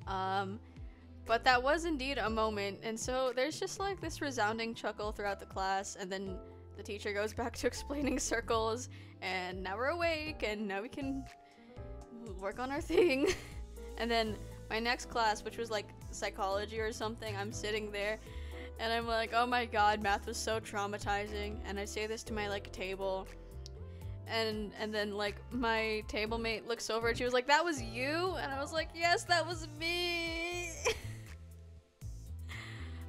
But that was indeed a moment, and so there's just this resounding chuckle throughout the class, and then the teacher goes back to explaining circles, and now we're awake, and now we can work on our thing. And then my next class, which was psychology or something, I'm sitting there, and I'm like, oh my god, math was so traumatizing, and I say this to my table, and then my table mate looks over and she was like, that was you? And I was like, yes, that was me.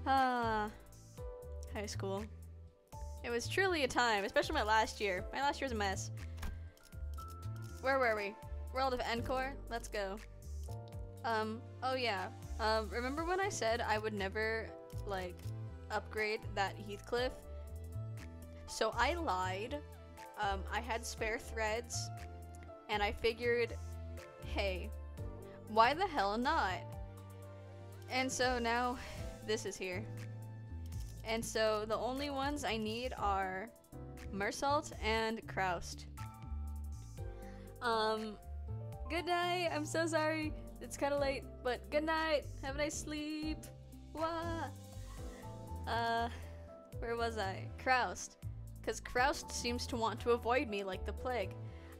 High school. It was truly a time, especially my last year. My last year was a mess. Where were we? World of Encore? Let's go. Oh yeah. Remember when I said I would never, upgrade that Heathcliff? So I lied. I had spare threads, and I figured, hey, why the hell not? And so now, this is here. And so the only ones I need are Mersault and Kraust. Good night. I'm so sorry. It's kind of late, but good night. Have a nice sleep. Wah. Where was I? Kraust. Because Kraust seems to want to avoid me like the plague.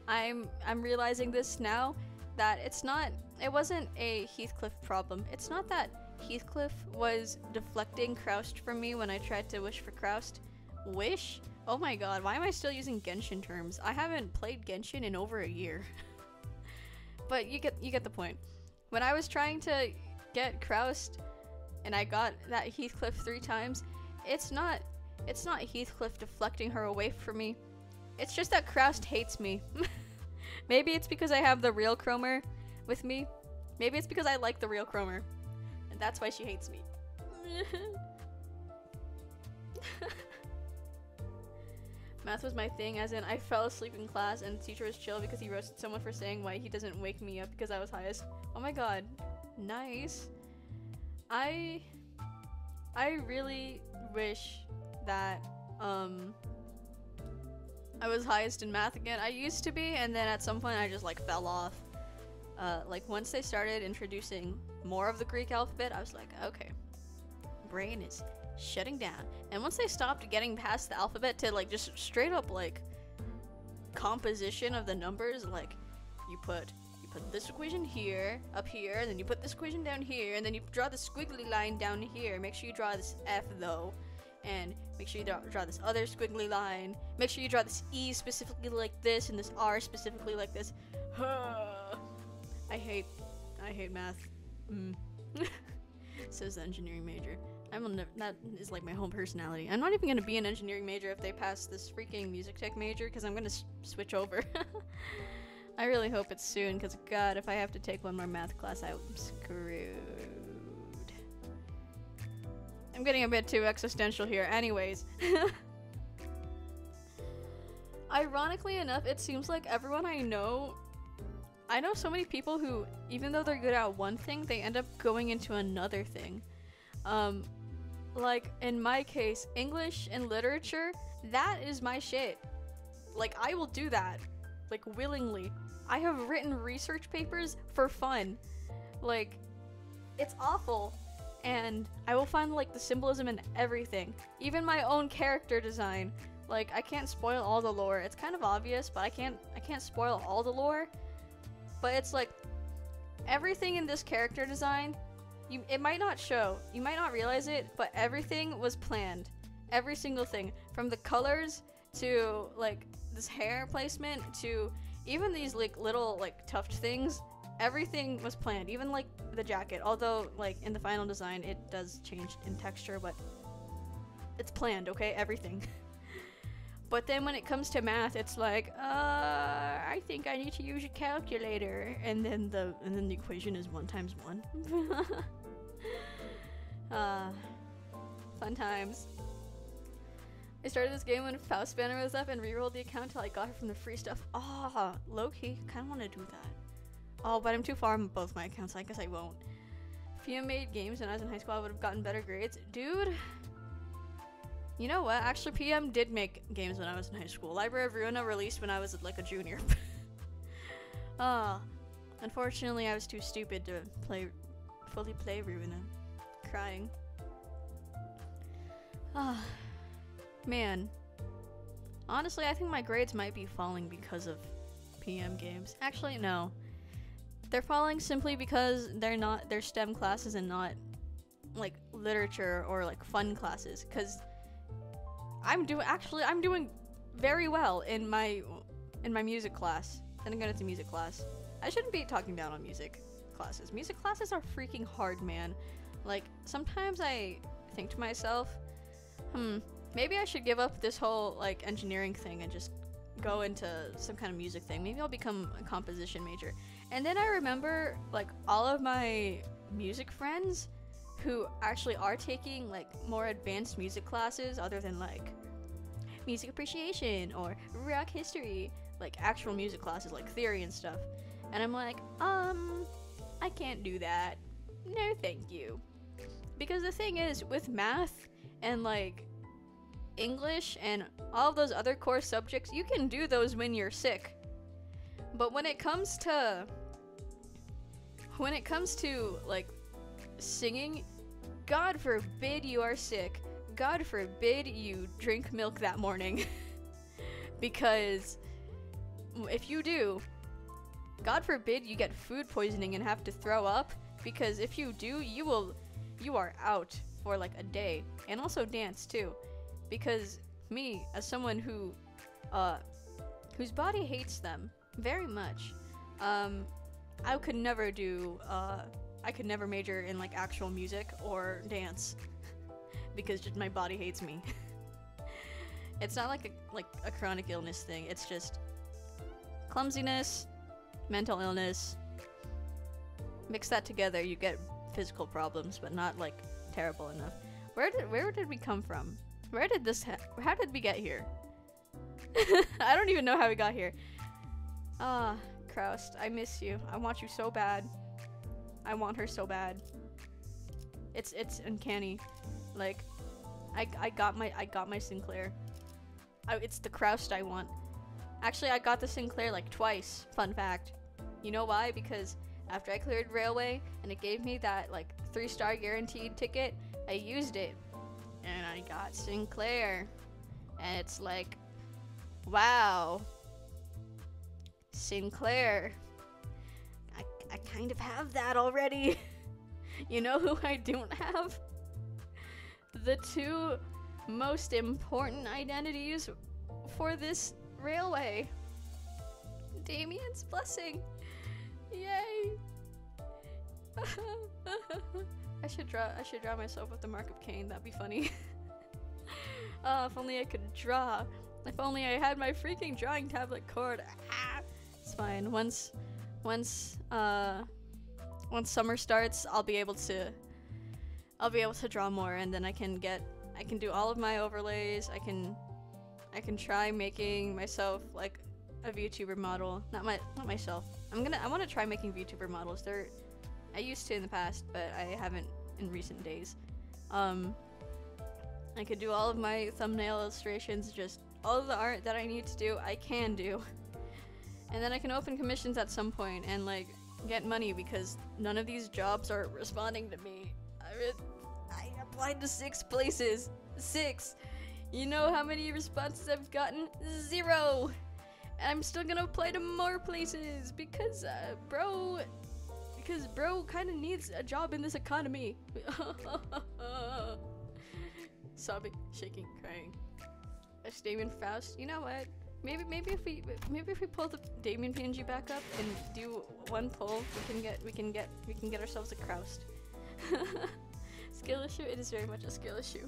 I'm realizing this now, that it wasn't a Heathcliff problem. It's not that Heathcliff was deflecting Kraust from me when I tried to wish for Kraust. Wish? Oh my god, why am I still using Genshin terms? I haven't played Genshin in over a year. But you get the point. When I was trying to get Kraust and I got that Heathcliff 3 times, it's not Heathcliff deflecting her away from me. It's just that Kraust hates me. Maybe it's because I have the real Chromer with me. Maybe it's because I like the real Chromer. And that's why she hates me. Math was my thing, as in I fell asleep in class and the teacher was chill because he roasted someone for saying why he doesn't wake me up because I was highest. Oh my god. Nice. I really wish that I was highest in math again. I used to be, and then at some point I just like fell off. Like once they started introducing more of the Greek alphabet, I was like, okay, brain is shutting down. And once they stopped getting past the alphabet to like just straight up like composition of the numbers, like you put this equation here, up here, and then you put this equation down here, and then you draw the squiggly line down here. Make sure you draw this F though, and make sure you draw this other squiggly line. Make sure you draw this E specifically like this, and this R specifically like this. I hate math. Says the engineering major. That is like my whole personality. I'm not even gonna be an engineering major if they pass this freaking music tech major, because I'm gonna switch over. I really hope it's soon, because god, if I have to take one more math class, I'm screwed. I'm getting a bit too existential here. Anyways. Ironically enough, it seems like everyone I know so many people who, even though they're good at one thing, they end up going into another thing. Like, in my case, English and literature, that is my shit. Like, I will do that. Like, willingly. I have written research papers for fun. Like, it's awful. And I will find, like, the symbolism in everything. Even my own character design. Like, I can't spoil all the lore. It's kind of obvious, but I can't spoil all the lore. But it's like, everything in this character design, it might not show, you might not realize it, but everything was planned. Every single thing. From the colors, to, like, this hair placement, to even these, like, little, like, tuft things. Everything was planned, even, like, the jacket. Although, like, in the final design, it does change in texture, but it's planned, okay? Everything. But then when it comes to math, it's like, I think I need to use a calculator, and then the equation is 1 times 1. Fun times. I started this game when Faust Banner was up and rerolled the account till I got her from the free stuff. Ah, low-key, kind of want to do that. Oh, but I'm too far on both my accounts, so I guess I won't. If you made games when I was in high school, I would have gotten better grades. Dude, you know what? Actually, PM did make games when I was in high school. Library of Ruina released when I was like a junior. Unfortunately, I was too stupid to fully play Ruina. Crying. Man. Honestly, I think my grades might be falling because of PM games. Actually, no. They're falling simply because they're STEM classes and not like literature or like fun classes. Cause I'm doing very well in my music class. And again, it's a music class. I shouldn't be talking down on music classes. Music classes are freaking hard, man. Like, sometimes I think to myself, maybe I should give up this whole like engineering thing and just go into some kind of music thing. Maybe I'll become a composition major. And then I remember like all of my music friends who actually are taking like more advanced music classes other than like music appreciation or rock history, like actual music classes like theory and stuff. And I'm like, I can't do that. No, thank you. Because the thing is, with math and like English and all of those other core subjects, you can do those when you're sick. But when it comes to like singing, God forbid you are sick. God forbid you drink milk that morning. Because if you do, God forbid you get food poisoning and have to throw up. Because if you do, you are out for like a day. And also dance too. Because me, as someone who whose body hates them very much, I could never major in like actual music or dance because just my body hates me. It's not like a chronic illness thing. It's just clumsiness, mental illness. Mix that together, you get physical problems, but not like terrible enough. Where did we come from? How did we get here? I don't even know how we got here. Ah, Kraust, I miss you. I want you so bad. I want her so bad. It's uncanny. Like, I got my Sinclair. It's the Kraust I want. Actually, I got the Sinclair like twice. Fun fact. You know why? Because after I cleared Railway and it gave me that like 3-star guaranteed ticket, I used it and I got Sinclair. And it's like, wow, Sinclair. I kind of have that already. You know who I don't have? The 2 most important identities for this railway. Damien's blessing. Yay. I should draw myself with the mark of Cain. That'd be funny. If only I could draw. If only I had my freaking drawing tablet cord. It's fine. Once summer starts, I'll be able to draw more, and then I can do all of my overlays. I can try making myself like a VTuber model. Not myself. I want to try making VTuber models. I used to in the past, but I haven't in recent days. I could do all of my thumbnail illustrations, just all of the art that I need to do, I can do. And then I can open commissions at some point and like get money, because none of these jobs are responding to me. I applied to 6 places. 6. You know how many responses I've gotten? 0. And I'm still gonna apply to more places because bro kind of needs a job in this economy. Sobbing, shaking, crying. That's Damien Faust. You know what? Maybe if we pull the Damien PNG back up and do one pull, we can get ourselves a Kraust. Skill issue? It is very much a skill issue.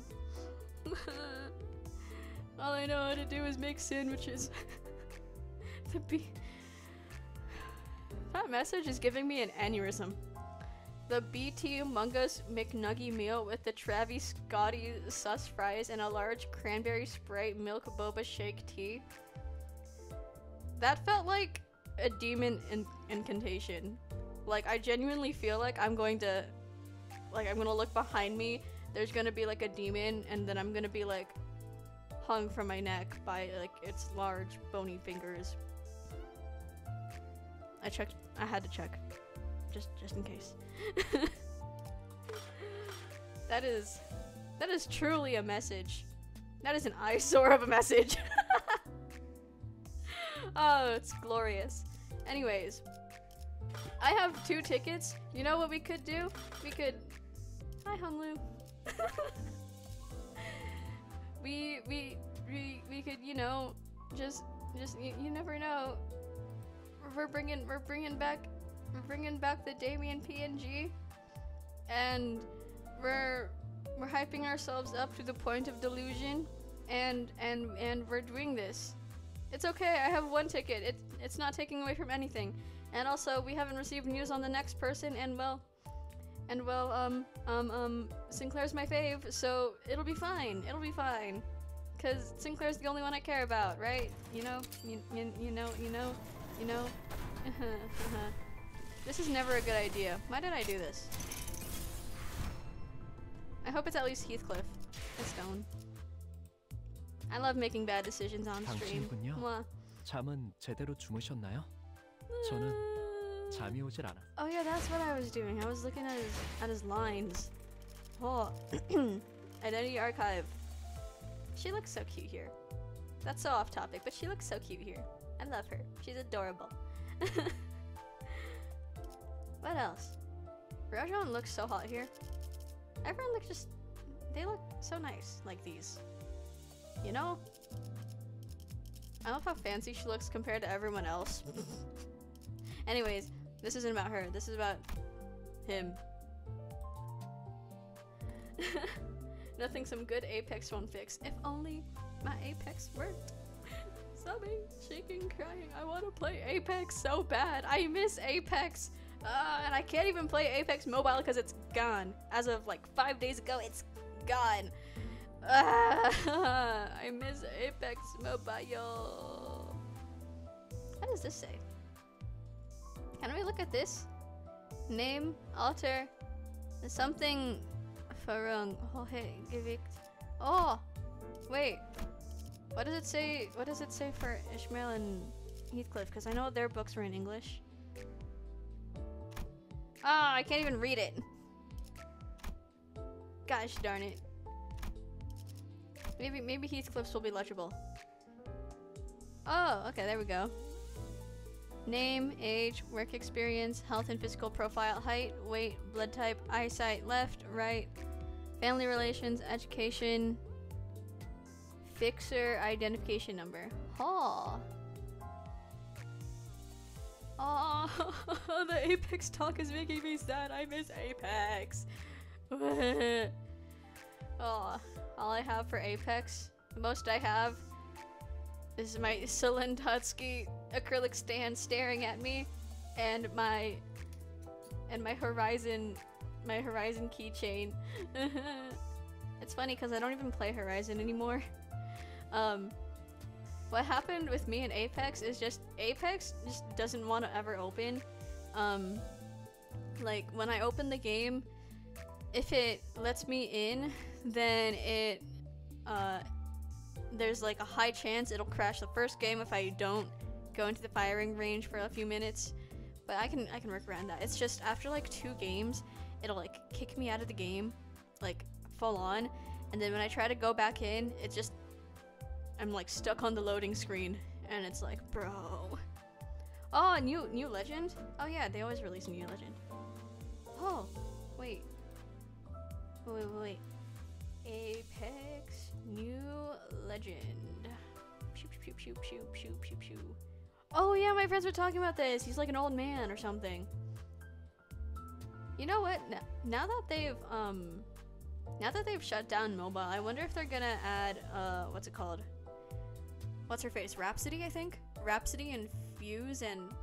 All I know how to do is make sandwiches. That message is giving me an aneurysm. The BT Mungus McNuggy meal with the Travis Scotty sus fries and a large cranberry Sprite milk boba shake tea. That felt like a demon incantation. Like, I genuinely feel like I'm gonna look behind me, there's gonna be like a demon, and then I'm gonna be like hung from my neck by like its large bony fingers. I had to check. Just in case. That is truly a message. That is an eyesore of a message. Oh, it's glorious. Anyways, I have 2 tickets. You know what we could do? We could... Hi, Honglu. we could, you know, just you never know. We're bringing back the Damien PNG, and we're hyping ourselves up to the point of delusion, and we're doing this. It's okay. I have 1 ticket. It's not taking away from anything. And also, we haven't received news on the next person, and Sinclair's my fave, so it'll be fine. It'll be fine. 'Cause Sinclair's the only one I care about, right? You know? You know? This is never a good idea. Why did I do this? I hope it's at least Heathcliff. A stone. I love making bad decisions on stream. Mwah. 잠은 제대로 주무셨나요? 저는 잠이 오질 않아. Oh yeah, that's what I was doing. I was looking at his lines. Oh, Identity Archive. She looks so cute here. That's so off topic, but she looks so cute here. I love her. She's adorable. What else? Rajon looks so hot here. Everyone looks they look so nice, like these. You know? I love how fancy she looks compared to everyone else. Anyways, this isn't about her. This is about him. Nothing some good Apex won't fix. If only my Apex worked. Sobbing, shaking, crying. I want to play Apex so bad. I miss Apex. And I can't even play Apex Mobile because it's gone. As of like 5 days ago, it's gone. I miss Apex Mobile. What does this say? Can we look at this? Name, alter, something Farung. Oh, hey, Givik. Oh, wait. What does it say? What does it say for Ishmael and Heathcliff? Because I know their books were in English. Ah, I can't even read it. Gosh darn it. Maybe Heathcliff's will be legible. Oh, okay, there we go. Name, age, work experience, health and physical profile, height, weight, blood type, eyesight, left, right, family relations, education, fixer, identification number. Oh. Oh, the Apex talk is making me sad. I miss Apex. Oh, all I have for Apex, the most I have is my Solendatsky acrylic stand staring at me, and my Horizon keychain. It's funny because I don't even play Horizon anymore. What happened with me and Apex is just Apex just doesn't want to ever open. Like when I open the game, if it lets me in, then it there's like a high chance it'll crash the first game if I don't go into the firing range for a few minutes. But I can work around that. It's just after like 2 games, it'll like kick me out of the game, like full on, and then when I try to go back in, it just I'm like stuck on the loading screen, and it's like, bro. Oh, new legend? Oh yeah, they always release a new legend. Oh, wait. Wait. Apex new legend. Pew pew pew pew pew pew pew. Oh yeah, my friends were talking about this. He's like an old man or something. You know what? Now that they've shut down mobile, I wonder if they're gonna add what's it called? What's her face? Rhapsody, I think? Rhapsody and Fuse, and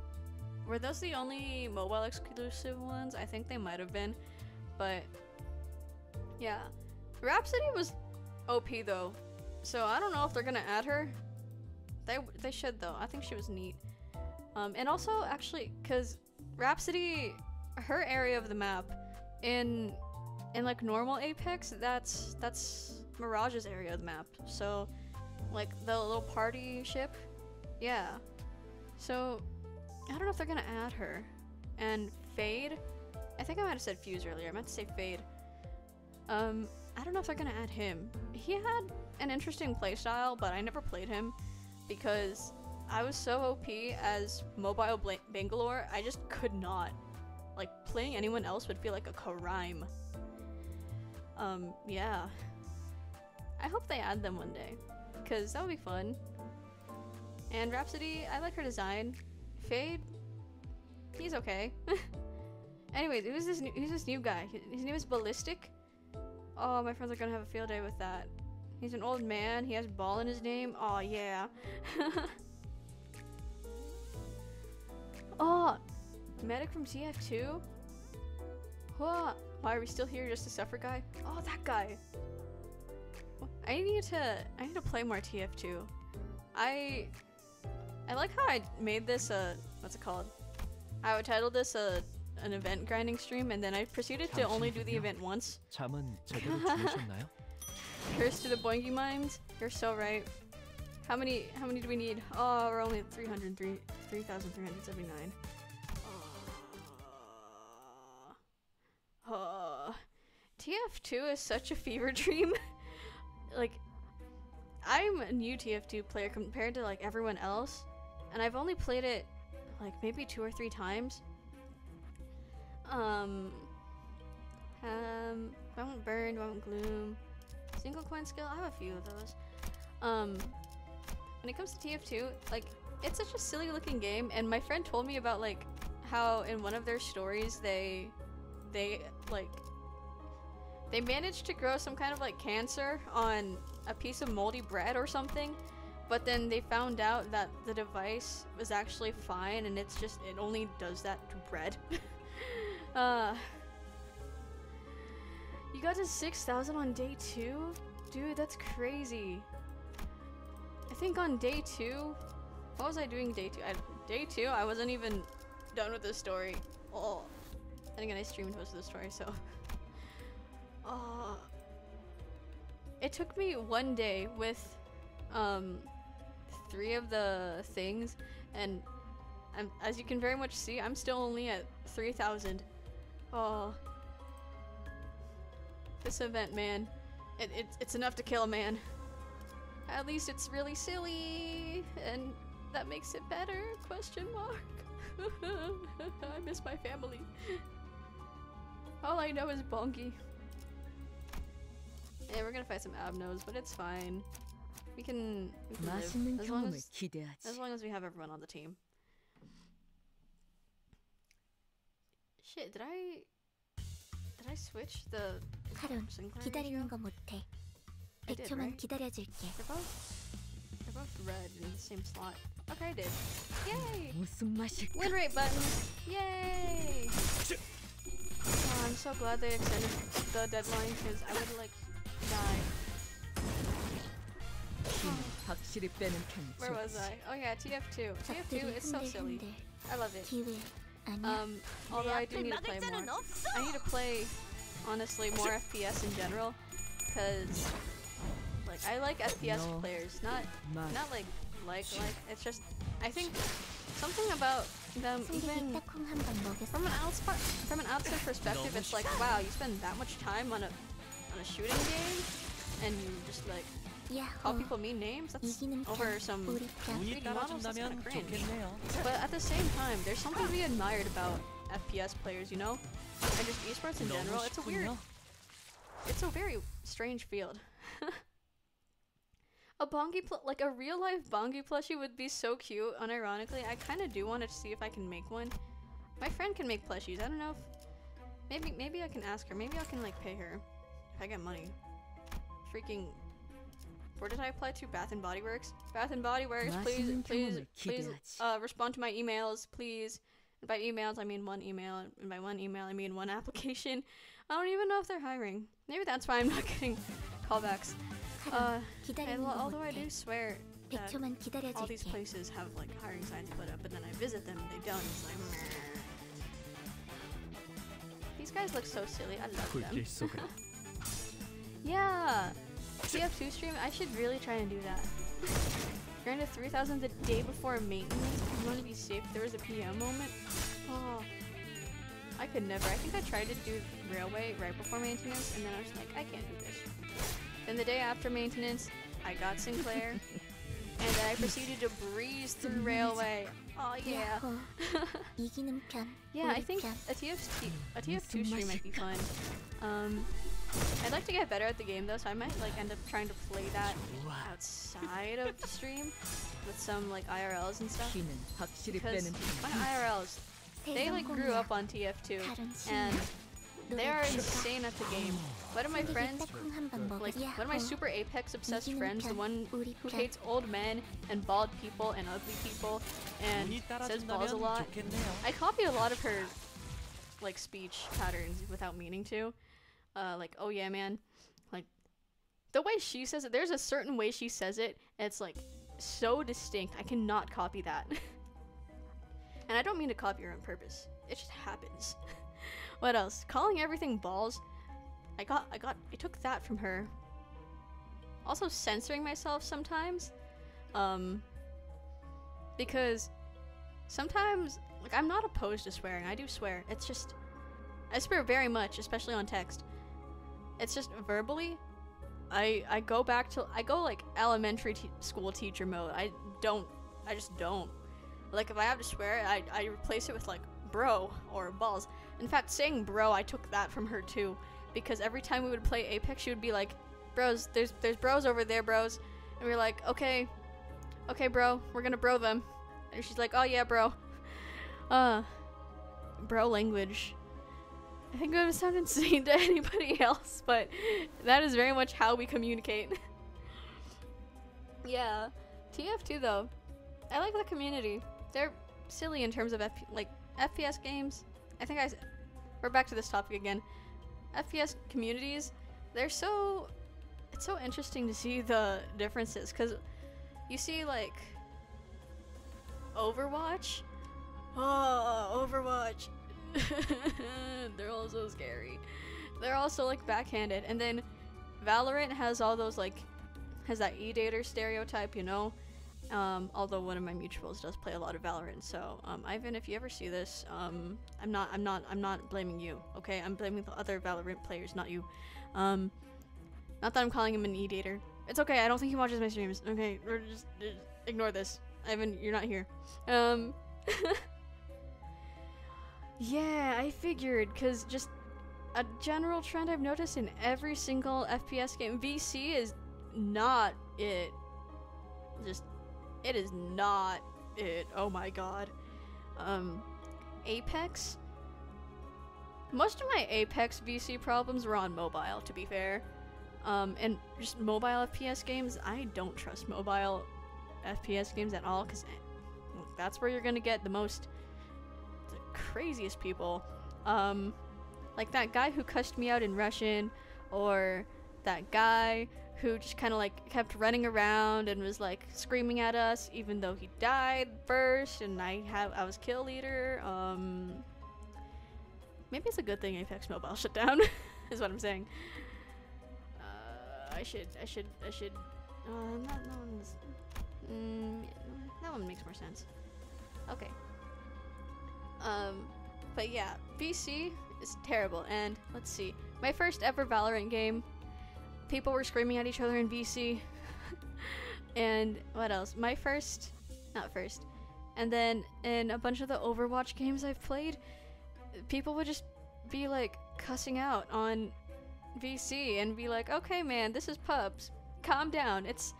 were those the only mobile exclusive ones? I think they might have been, but yeah. Rhapsody was OP though, so I don't know if they're gonna add her. They should though. I think she was neat. And also actually, cause Rhapsody, her area of the map in like normal Apex, that's Mirage's area of the map. So like the little party ship, yeah. So I don't know if they're gonna add her. And Fade, I think I might have said Fuse earlier. I meant to say Fade. I don't know if they're gonna add him. He had an interesting playstyle, but I never played him because I was so OP as Mobile Bangalore, I just could not. Like, playing anyone else would feel like a crime. Yeah. I hope they add them one day, because that would be fun. And Rhapsody, I like her design. Fade, he's okay. Anyways, who's this new guy? His name is Ballistic. Oh, my friends are gonna have a field day with that. He's an old man. He has ball in his name. Oh, yeah. Oh, medic from TF2? Whoa. Why are we still here? Just a suffer guy? Oh, that guy. I need to play more TF2. I like how I made this what's it called? I would title this an event grinding stream, and then I proceeded to only do the event once. 잠은 제대로 주무셨나요? Curse to the bongy minds. You're so right. How many do we need? Oh, we're only at 3,379. TF2 is such a fever dream. Like, I'm a new TF2 player compared to like everyone else, and I've only played it like maybe 2 or 3 times. Won't burn, won't gloom. Single coin skill, I have a few of those. When it comes to TF2, like, it's such a silly looking game, and my friend told me about like how in one of their stories they managed to grow some kind of like cancer on a piece of moldy bread or something, but then they found out that the device was actually fine, and it only does that to bread. You got to 6,000 on day 2? Dude, that's crazy. I think on day 2, what was I doing day 2? Day 2, I wasn't even done with the story. Oh, and again, I streamed most of the story, so. It took me 1 day with 3 of the things, and as you can very much see, I'm still only at 3,000. Oh, this event, man, it's enough to kill a man. At least it's really silly, and that makes it better, question mark. I miss my family. All I know is bongy. Yeah, we're gonna fight some abnos, but it's fine. We can live as long as we have everyone on the team. Shit, did I switch the Sinclair 기다리는 ratio? 거 못해. I did, 100초만 right? 기다려줄게. They're both red in the same slot. Okay, I did. Yay! 무슨 맛일까? Win rate button! Yay! Oh, I'm so glad they extended the deadline because I would like die. 확실히 빼는 편이 Where was I? Oh yeah, TF2. TF2 is so silly. I love it. 기회 아니야. Although I do need to play more. I need to play, honestly, more FPS in general, cause like I like FPS players, not like. It's just I think something about them, even 딱콩 한번 먹였어. from an outside perspective, it's like, wow, you spend that much time on a shooting game, and you just like call people mean names. That's over some 3D models. That's kind of cringe. But at the same time, there's something to be admired about FPS players, you know, and just esports in general. It's a very strange field. A bongy like a real life bongy plushie would be so cute. Unironically, I kind of do want to see if I can make one. My friend can make plushies. I don't know if maybe I can ask her. Maybe I can like pay her if I get money. Freaking. Where did I apply to? Bath and Body Works. Bath and Body Works, please respond to my emails, please. And by emails, I mean one email, and by one email, I mean one application. I don't even know if they're hiring. Maybe that's why I'm not getting callbacks. Although I do swear that all these places have like hiring signs put up, but then I visit them and they don't. It's like, meh. These guys look so silly. I love them. Yeah. TF2 stream, I should really try and do that. Grind to 3,000 the day before maintenance. You want to be safe. There was a PM moment. Oh, I could never. I think I tried to do railway right before maintenance, and then I was like, I can't do this. Then the day after maintenance, I got Sinclair, and then I proceeded to breeze through railway. Oh yeah. Yeah, I think a TF2 stream might be fun. I'd like to get better at the game though, so I might like end up trying to play that outside of the stream with some like IRLs and stuff. Because my IRLs, they like grew up on TF2 and they are insane at the game. One of my friends, like one of my super Apex obsessed friends, the one who hates old men and bald people and ugly people and says balls a lot. I copy a lot of her like speech patterns without meaning to. Like, oh yeah, man. Like, the way she says it, there's a certain way she says it, and it's like so distinct. I cannot copy that. And I don't mean to copy her on purpose. It just happens. What else? Calling everything balls. I took that from her. Also censoring myself sometimes. Because sometimes, like, I'm not opposed to swearing. I do swear. It's just, I swear very much, especially on text. It's just verbally, I go like elementary school teacher mode. I just don't. Like, if I have to swear, I replace it with like bro or balls. In fact, saying bro, I took that from her too, because every time we would play Apex, she would be like, bros, there's bros over there, bros. And we were like, okay bro, we're gonna bro them. And she's like, oh yeah, bro. Bro language. I think it would sound insane to anybody else, but that is very much how we communicate. Yeah. TF2 though, I like the community. They're silly in terms of FPS games. I think we're back to this topic again. FPS communities, it's It's so interesting to see the differences, because you see, like, Overwatch. Oh, Overwatch. They're all so scary. They're also, like, backhanded. And then Valorant has all those, like, has that E-dater stereotype, you know? Although one of my mutuals does play a lot of Valorant, so, Ivan, if you ever see this, I'm not blaming you, okay? I'm blaming the other Valorant players, not you. Not that I'm calling him an E-dater. It's okay, I don't think he watches my streams. Okay, or just ignore this. Ivan, you're not here. Yeah, I figured, because just a general trend I've noticed in every single FPS game, VC is not it. Just, it is not it. Oh my god. Apex? Most of my Apex VC problems were on mobile, to be fair. And just mobile FPS games, I don't trust mobile FPS games at all, because that's where you're gonna get the craziest people. Like that guy who cussed me out in Russian, or that guy who just kind of like kept running around and was like screaming at us even though he died first and I was kill leader. Maybe it's a good thing Apex Mobile shut down is what I'm saying. I should that one makes more sense. Okay. But yeah, VC is terrible. And let's see, my first ever Valorant game, people were screaming at each other in VC. And what else? And then in a bunch of the Overwatch games I've played, people would just be like cussing out on VC and be like, okay man, this is pubs, calm down, it's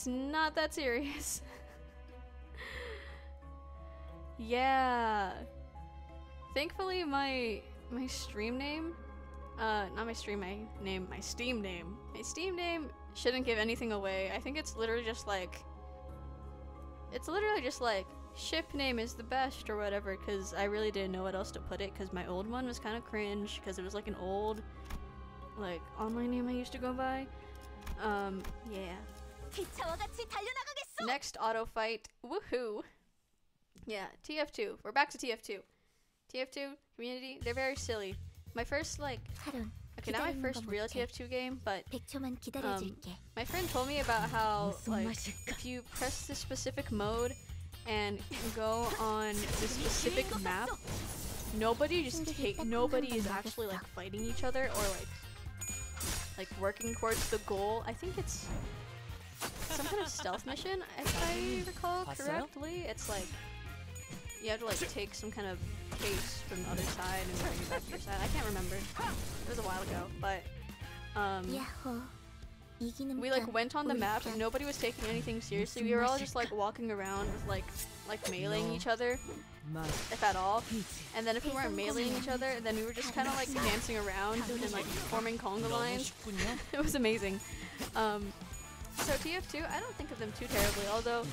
not that serious. Yeah, thankfully my stream name, not my stream name, my Steam name shouldn't give anything away. I think it's literally just like ship name is the best or whatever, because I really didn't know what else to put it, because my old one was kind of cringe because it was like an old like online name I used to go by. Yeah. Next auto fight. Woohoo. Yeah, TF2. We're back to TF2. TF2 community, they're very silly. My first like okay, not my first real TF2 game, but my friend told me about how like if you press this specific mode and go on this specific map, nobody is actually like fighting each other or like working towards the goal. I think it's some kind of stealth mission, if I recall correctly. It's like you have to like take some kind of case from the other side and bring it back to your side. I can't remember. It was a while ago, but we like went on the map and nobody was taking anything seriously. We were all just like walking around with like meleeing each other, if at all. And then if we weren't meleeing each other, then we were just kind of like dancing around and like forming conga lines. It was amazing. So TF2, I don't think of them too terribly, although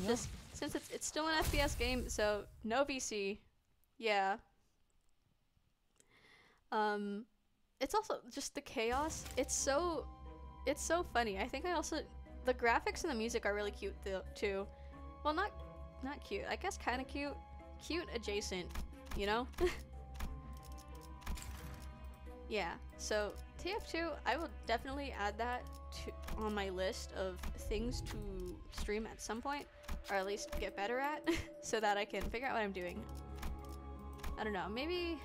just since it's still an FPS game, so no VC. Yeah. It's also just the chaos. It's so funny. I think the graphics and the music are really cute too. Well, not cute. I guess kind of cute. Cute adjacent, you know? Yeah. So TF2, I will definitely add that on my list of things to stream at some point, or at least get better at, so that I can figure out what I'm doing. I don't know. Maybe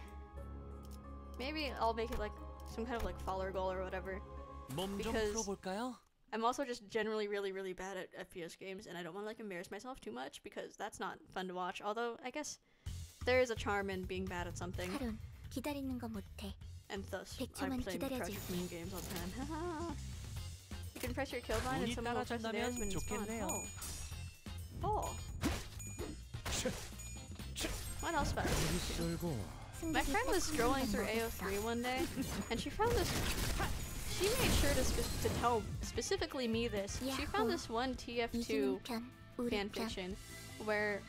I'll make it like some kind of like follower goal or whatever. Because I'm also just generally really bad at FPS games, and I don't want to like embarrass myself too much because that's not fun to watch. Although I guess there is a charm in being bad at something, and thus I play pressure queen games all the time. You can press your kill bind and someone will press theirs when you spawn. Oh. What else about it? My friend was scrolling through AO3 one day, and she found this. She made sure to tell specifically me this. She found this one TF2 fanfiction where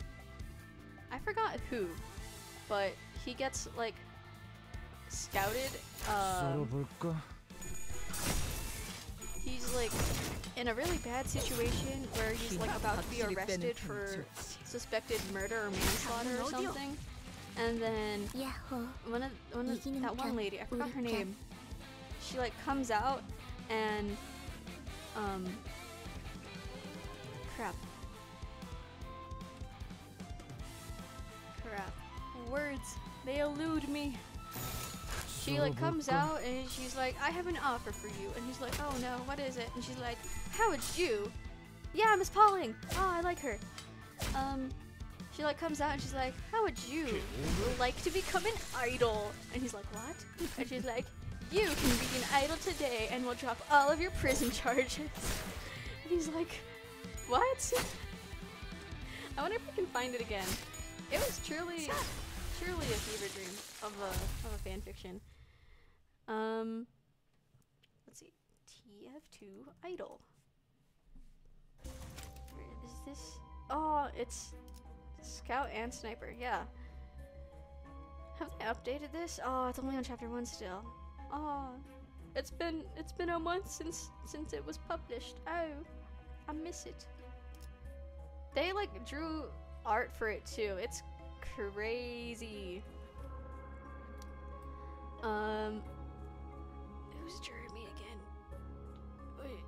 I forgot who, but he gets like scouted. in a really bad situation where he's like about to be arrested for suspected murder or manslaughter or something, and then that one lady, I forgot her name, she like comes out and crap words, they elude me. She like comes out and she's like, I have an offer for you, and he's like, oh no, what is it? And she's like, how would you? Yeah, Miss Pauling. Oh, I like her. She like comes out and she's like, how would you like to become an idol? And he's like, what? And she's like, you can be an idol today and we'll drop all of your prison charges. And he's like, what? I wonder if I can find it again. It was truly a fever dream of a fan fiction. Let's see. TF2 idol. Where is this? Oh, it's Scout and Sniper. Yeah. Have they updated this? Oh, it's only on chapter 1 still. Oh, it's been a month since it was published. Oh, I miss it. They like drew art for it too. It's crazy. Who's Jeremy again? Wait.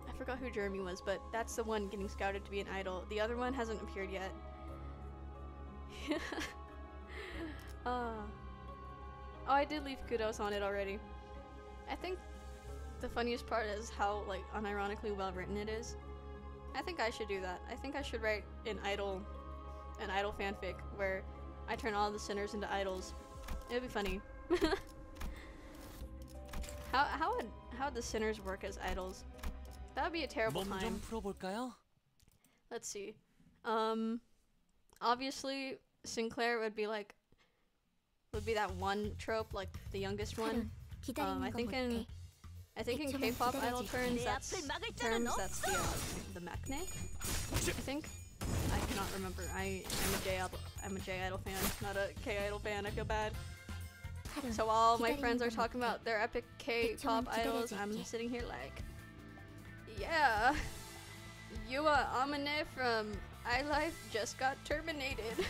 I forgot who Jeremy was, but that's the one getting scouted to be an idol. The other one hasn't appeared yet. Oh, I did leave kudos on it already. I think the funniest part is how like unironically well written it is. I think I should do that. I think I should write an idol fanfic where I turn all the sinners into idols. It would be funny. How would the sinners work as idols? That would be a terrible time. Let's see. Obviously Sinclair would be that one trope, like the youngest one. I think in K-pop idol terms, that's the maknae. I think. I cannot remember. I'm a J idol fan, not a K idol fan. I feel bad. So all my friends are talking about their epic K-pop idols, and I'm sitting here like, yeah, Yua Amane from iLife just got terminated.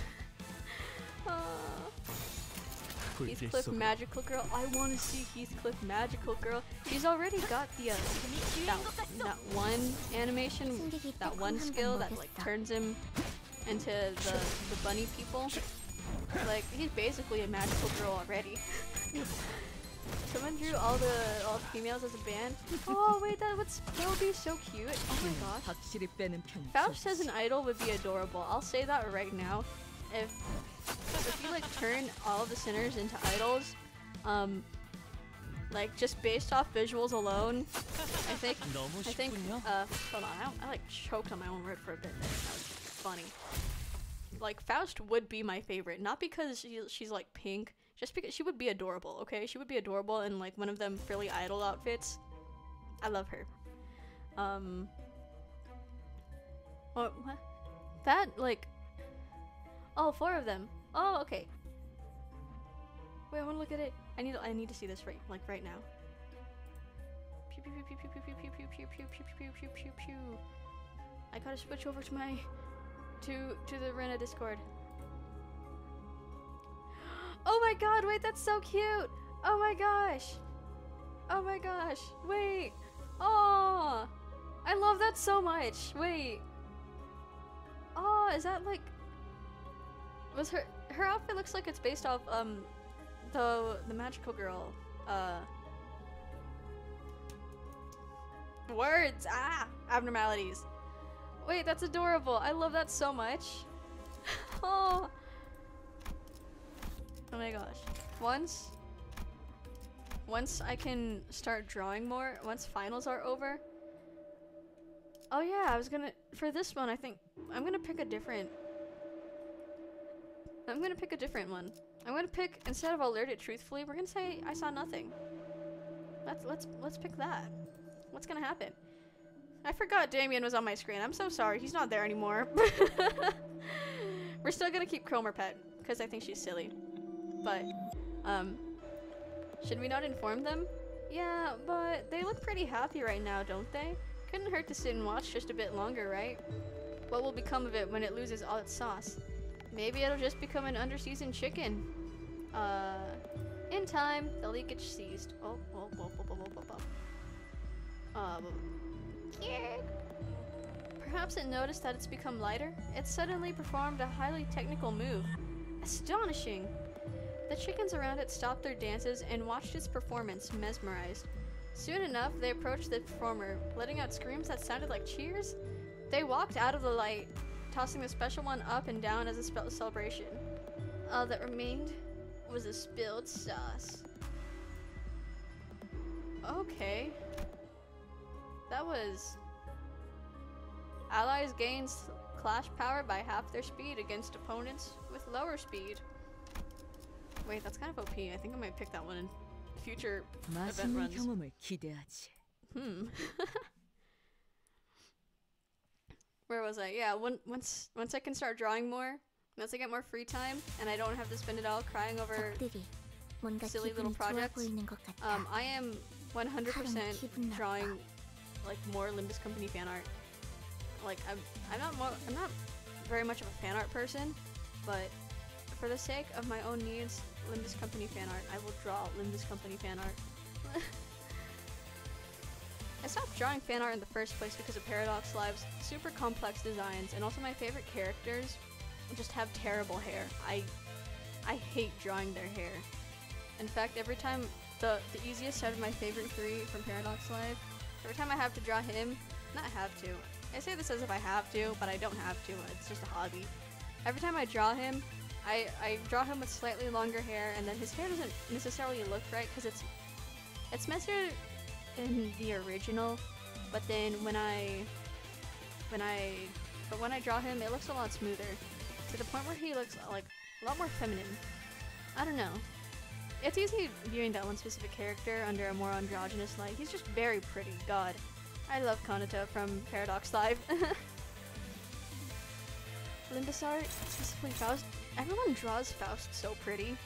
Heathcliff Magical Girl. I want to see Heathcliff Magical Girl. He's already got the that one animation, that one skill that like turns him into the bunny people. Like he's basically a magical girl already. Someone drew all the females as a band. Oh wait, that would be so cute. Oh my gosh. Faust as an idol would be adorable. I'll say that right now. If you like turn all of the sinners into idols, like just based off visuals alone, I think hold on, I like choked on my own word for a bit there. That was funny. Like Faust would be my favorite, not because she's like pink, just because she would be adorable. Okay, she would be adorable in like one of them frilly idol outfits. I love her. What? That like. Oh, 4 of them. Oh, okay. Wait, I want to look at it. I need to see this right now. Pew pew pew pew pew pew pew pew pew pew pew pew pew pew pew. I gotta switch over to my to the Rena Discord. Oh my god, wait, that's so cute. Oh my gosh. Oh my gosh. Wait. Oh, I love that so much. Wait. Oh, is that like was her outfit looks like it's based off the magical girl words abnormalities. Wait, that's adorable. I love that so much. Oh my gosh. Once I can start drawing more, once finals are over. Oh yeah, I was gonna for this one I think I'm gonna pick a different one. I'm gonna pick, instead of alerted truthfully, we're gonna say I saw nothing. Let's pick that. What's gonna happen? I forgot Damien was on my screen. I'm so sorry. He's not there anymore. We're still gonna keep Cromer Pet because I think she's silly. But should we not inform them? Yeah, but they look pretty happy right now, don't they? Couldn't hurt to sit and watch just a bit longer, right? What will become of it when it loses all its sauce? Maybe it'll just become an under-seasoned chicken. In time, the leakage ceased. Perhaps it noticed that it's become lighter. It suddenly performed a highly technical move. Astonishing! The chickens around it stopped their dances and watched its performance, mesmerized. Soon enough, they approached the performer, letting out screams that sounded like cheers. They walked out of the light, tossing the special one up and down as a celebration. All that remained was a spilled sauce. Okay. That was... Allies gained clash power by half their speed against opponents with lower speed. Wait, that's kind of OP. I think I might pick that one in future event 맛있는 runs. 경험을 기대하지. Where was I? Yeah, once I can start drawing more, once I get more free time, and I don't have to spend it all crying over 적들이 뭔가 silly little 기분이 좋아 projects. 보이는 것 같아. I am 100% drawing like more Limbus Company fan art. Like I'm not very much of a fan art person, but for the sake of my own needs, Limbus Company fan art, I will draw Limbus Company fan art. I stopped drawing fan art in the first place because of Paradox Live's super complex designs, and also my favorite characters just have terrible hair. I hate drawing their hair. In fact, every time the easiest out of my favorite three from Paradox Live, every time I have to draw him, not have to. I say this as if I have to, but I don't have to. It's just a hobby. Every time I draw him, I draw him with slightly longer hair, and then his hair doesn't necessarily look right because it's messier in the original, but then when I draw him, it looks a lot smoother, to the point where he looks like a lot more feminine. I don't know. It's easy viewing that one specific character under a more androgynous light. He's just very pretty. God, I love Kanata from Paradox Live. Limbus art, specifically Faust. Everyone draws Faust so pretty,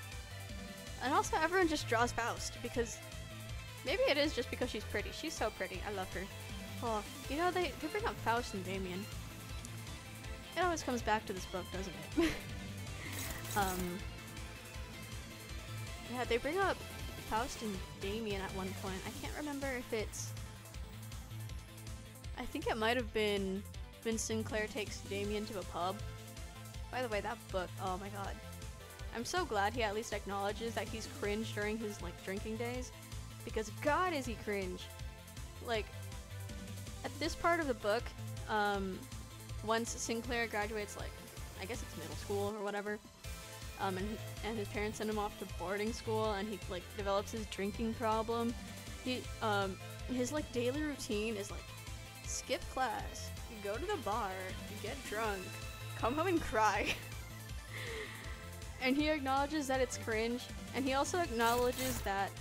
and also everyone just draws Faust because. Maybe it is just because she's pretty. She's so pretty. I love her. Oh, you know, they bring up Faust and Damien. It always comes back to this book, doesn't it? Yeah, they bring up Faust and Damien at one point. I can't remember if it's... I think it might have been when Sinclair takes Damien to a pub. By the way, that book, oh my god. I'm so glad he at least acknowledges that he's cringe during his, like, drinking days. Because god is he cringe. Like, at this part of the book, once Sinclair graduates, like, I guess it's middle school or whatever, and his parents send him off to boarding school, and he, like, develops his drinking problem. His, like, daily routine is, like, skip class, you go to the bar, you get drunk, come home and cry. And he acknowledges that it's cringe, and he also acknowledges that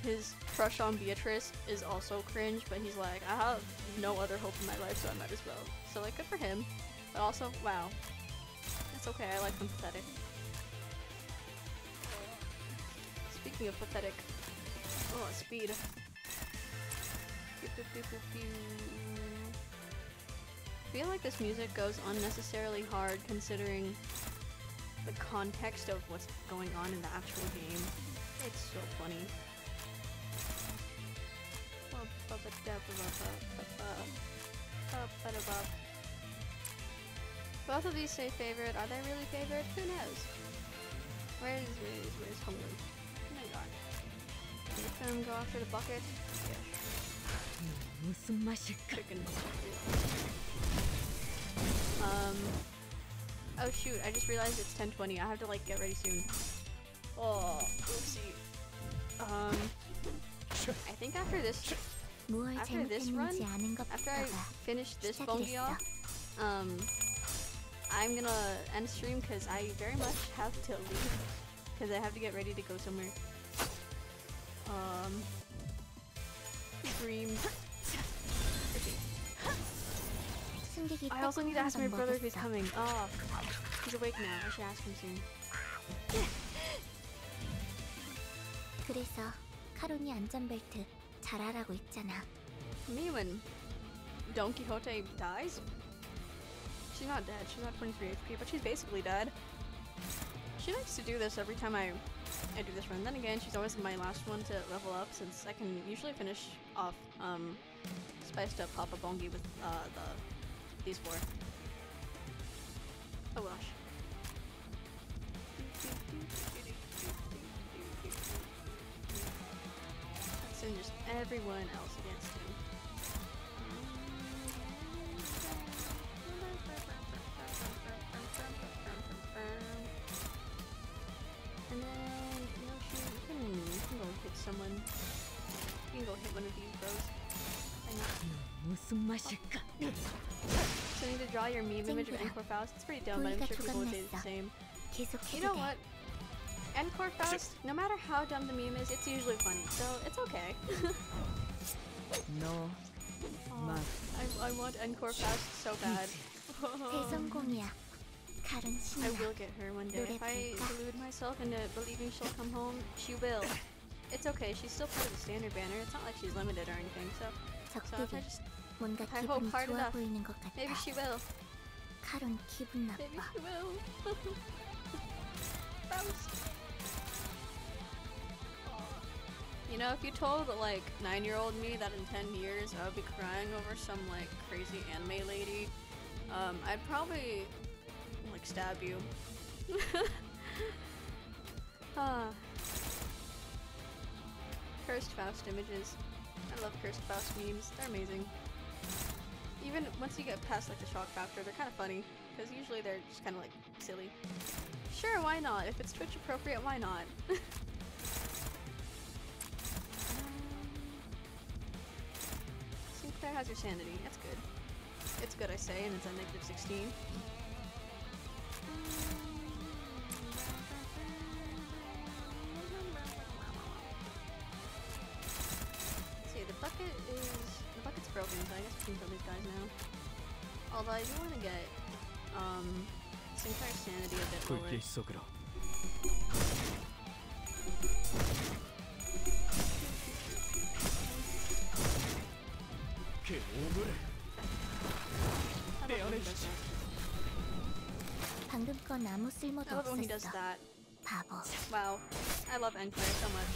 his crush on Beatrice is also cringe, but he's like, I have no other hope in my life, so I might as well. So, like, good for him. But also, wow. It's okay, I like them pathetic. Speaking of pathetic. Oh, speed. I feel like this music goes unnecessarily hard considering the context of what's going on in the actual game. It's so funny. Both of these say favorite. Are they really favorite? Who knows? Where's Hungry? Oh my god. Let them go after the bucket. Yeah. 무슨 맛일까? Chicken. Oh shoot, I just realized it's 10:20. I have to like get ready soon. Oh, oopsie. I think after this 무얼 after this run, 잘못했는지 아는 after I 것부터가 finish this bongy 시작이랬어. off, I'm gonna end stream because I very much have to leave because I have to get ready to go somewhere. Stream. 숨기기 I also need to ask my 조금 brother if he's 먹였어. coming. Oh, he's awake now. I should ask him soon. 그래서 카론이 안전벨트 잘하라고 있잖아. Me when Don Quixote dies? She's not dead. She's not 23 HP, but she's basically dead. She likes to do this every time I do this run. Then again, she's always my last one to level up since I can usually finish off spiced up Papa Bongy with these four. Oh gosh. Send just everyone else against him. And then, Yoshi, you can go hit someone. You can go hit one of these bros. 무슨 맛일까? So you need to draw your meme image of Encore Faust. It's pretty dumb, but I'm sure people would say the same. You know what? Encore Faust, no matter how dumb the meme is, it's usually funny, so it's okay. No. I want Encore Faust so bad. 대성공이야. 카론 I 신나. will get her one day. If I delude myself into believing she'll come home, she will. It's okay, she's still part of the standard banner. It's not like she's limited or anything, so if I 적들이 just 뭔가 I hope 기분이 hard 좋아 enough. 보이는 것 같아. Maybe she will. 카론 기분 Maybe 나빠. she will. Faust. You know, if you told like 9-year-old me that in 10 years I would be crying over some like crazy anime lady, I'd probably like stab you. Cursed Faust images. I love Cursed Faust memes. They're amazing. Even once you get past like the shock factor, they're kind of funny because usually they're just kind of like silly. Sure, why not? If it's Twitch appropriate, why not? Sinclair has your sanity. That's good. It's good, I say, and it's at negative 16. Let's see, the bucket's broken, so I guess we can kill these guys now. Although I do want to get Sinclair's sanity a bit lower. 불길 속으로. 그 오물을 I love when he does that. 방금 건 아무 쓸모도 I love when he does 없었어. that. 바보. Wow, I love Enclair so much.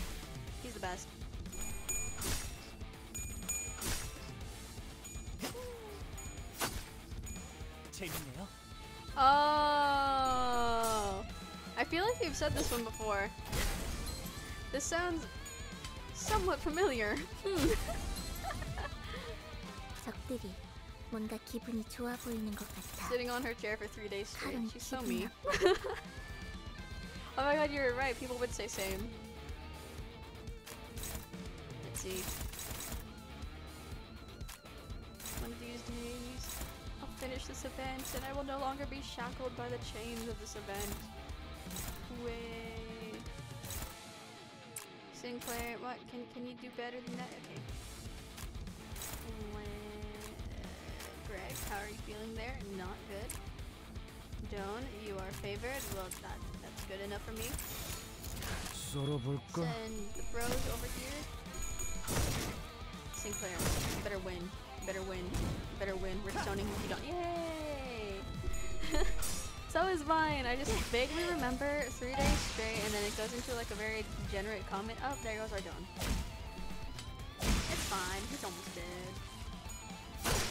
He's the best. 재밌네요. Oh, I feel like you've said this one before. This sounds somewhat familiar. 적들이 뭔가 기분이 좋아 보이는 것 같아. Sitting on her chair for 3 days straight. 카론 She's so 기분 mean. 나빠. Oh my god, you're right. People would say same. Let's see. One of these days, I'll finish this event and I will no longer be shackled by the chains of this event. Way. Sinclair, what? Can you do better than that? Okay. Greg, how are you feeling there? Not good. Joan, you are favored. Well, that's good enough for me. 썰어볼까? Send the bros over here. Sinclair, you better win. You better win. You better win. We're stoning if you don't. Yay! So is mine. I just vaguely remember 3 days straight, and then it goes into like a very degenerate comment. Oh, there goes our Dawn. It's fine. He's almost dead.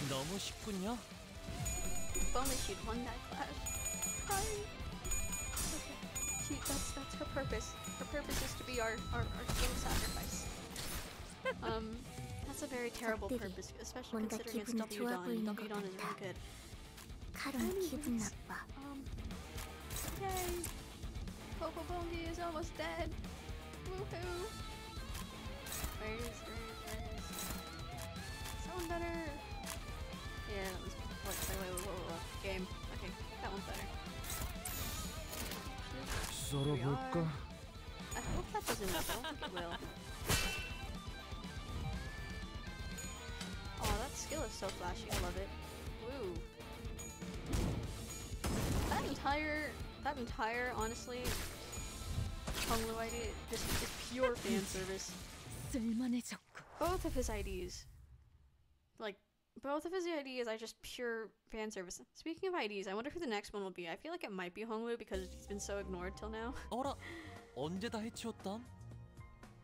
너무 쉽군요. If only she'd won that clash. Hi. Okay. That's her purpose. Her purpose is to be our king sacrifice. That's a very terrible purpose, especially 뭔가 considering it's 기분이 W 좋아 Dawn. 보이는 W 것 Dawn is 같아. really good. 카론 기분 나빠. Yay! Popo Bongi is almost dead. Woohoo! Where is? Someone better. Yeah, that was. Wait. Game. Okay, that one's better. 썰어볼까? I hope that doesn't help. I don't think it will. Oh, that skill is so flashy. I love it. Woo. That entire, honestly, Kung Lu idea just is pure fan service. 쓸만해졌고. Both of his IDs. Like, both of his IDs are just pure fan service. Speaking of IDs, I wonder who the next one will be. I feel like it might be Honglu because he's been so ignored till now. 어라, 언제 다 해치웠담?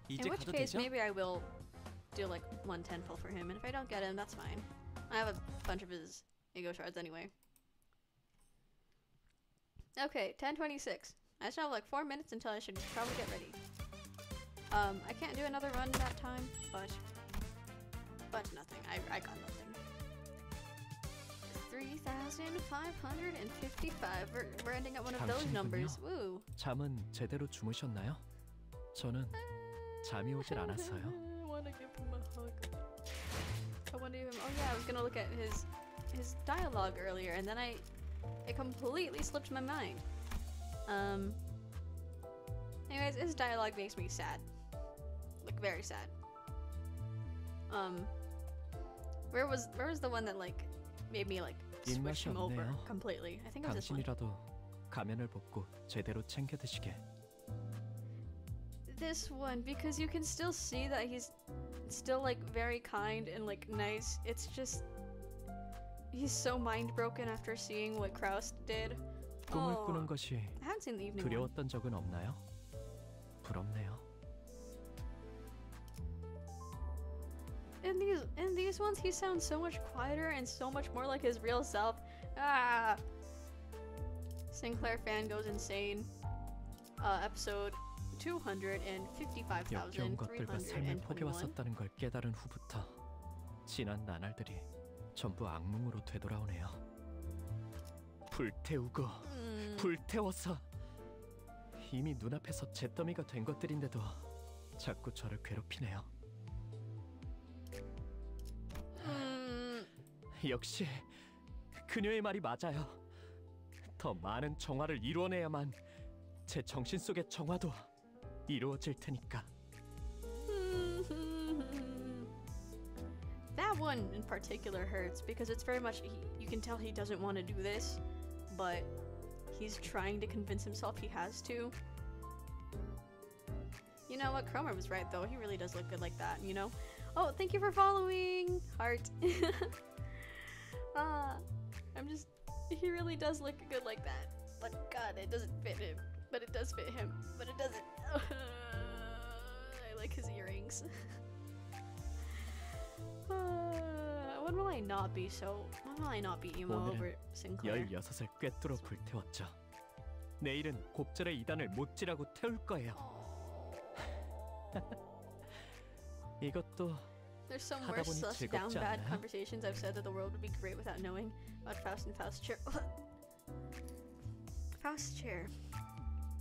이제 In which 가도 case, 되죠? maybe I will do like 110 pull for him, and if I don't get him, that's fine. I have a bunch of his ego shards anyway. Okay, 10:26. I still have like 4 minutes until I should probably get ready. I can't do another run that time, but nothing. I got nothing. 3,555. We're ending at one of those 당신이군요. numbers. Woo. 잠은 제대로 주무셨나요? 저는 잠이 오질 않았어요. I wanna give him a hug. I wanna give him. Oh yeah, I was gonna look at his dialogue earlier, and then it completely slipped my mind. Anyways, his dialogue makes me sad, like very sad. Where was the one that like made me like switch him over 없네요. completely? I think it was this one. 당신이라도 가면을 벗고 제대로 챙겨 드시게. This one, because you can still see that he's still like very kind and like nice. It's just he's so mind broken after seeing what Kraus did. 꿈을 Oh, 꾸는 것이 I haven't seen the evening one. 두려웠던 적은 없나요? 부럽네요. In these ones, he sounds so much quieter and so much more like his real self. Ah. Sinclair fan goes insane. Episode 역겨운 것들과 삶을 255,321. 포기왔었다는 걸 깨달은 후부터 지난 나날들이 전부 악몽으로 되돌아오네요. 불태우고 불태워서 이미 눈앞에서 잿더미가 된 것들인데도 자꾸 저를 괴롭히네요. 역시 그녀의 말이 맞아요. 더 많은 정화를 이루어내야만 제 정신 속의 정화도 이루어질 테니까. That one in particular hurts because it's very much you can tell he doesn't want to do this, but he's trying to convince himself he has to. You know what? Cromer was right though. He really does look good like that, you know? Oh, thank you for following! Heart. He really does look good like that. But God, it doesn't fit him. But it does fit him. But it doesn't. I like his earrings. When will I not be emo over Sinclair? 16을 꿰뚫어 불태웠죠. 내일은 곱절의 이단을 못지라고 태울 거예요. 이것도 There's some 하다 worse 보니 such 즐겁지 down bad 않나요? conversations I've said that the world would be great without knowing about Faust and Faust chair. Faust chair.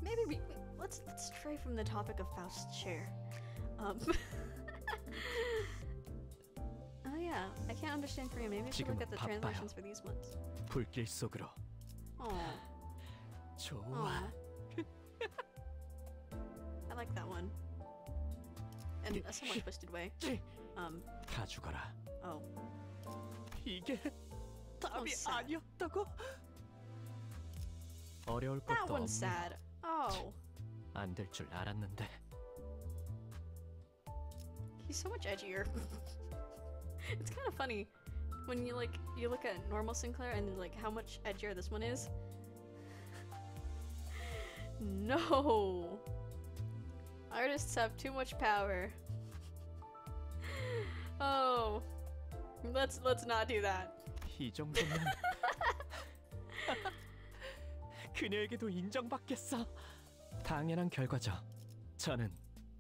Maybe let's stray from the topic of Faust chair. Oh yeah, I can't understand Korean. Maybe I should look 지금은 at the 바빠요. translations for these ones. 불길 속으로. Oh, 좋아. I like that one. In a somewhat twisted way. 다 죽어라. Oh. 이게 답이 sad. 아니었다고? 어려울 That 것도 one's 없네요. sad. Oh. 안 될 줄 알았는데. He's so much edgier. It's kind of funny when you look at normal Sinclair and like how much edgier this one is. No. Artists have too much power. Oh. Let's not do that. 이 정도면 그녀에게도 인정받겠어. 당연한 결과죠. 저는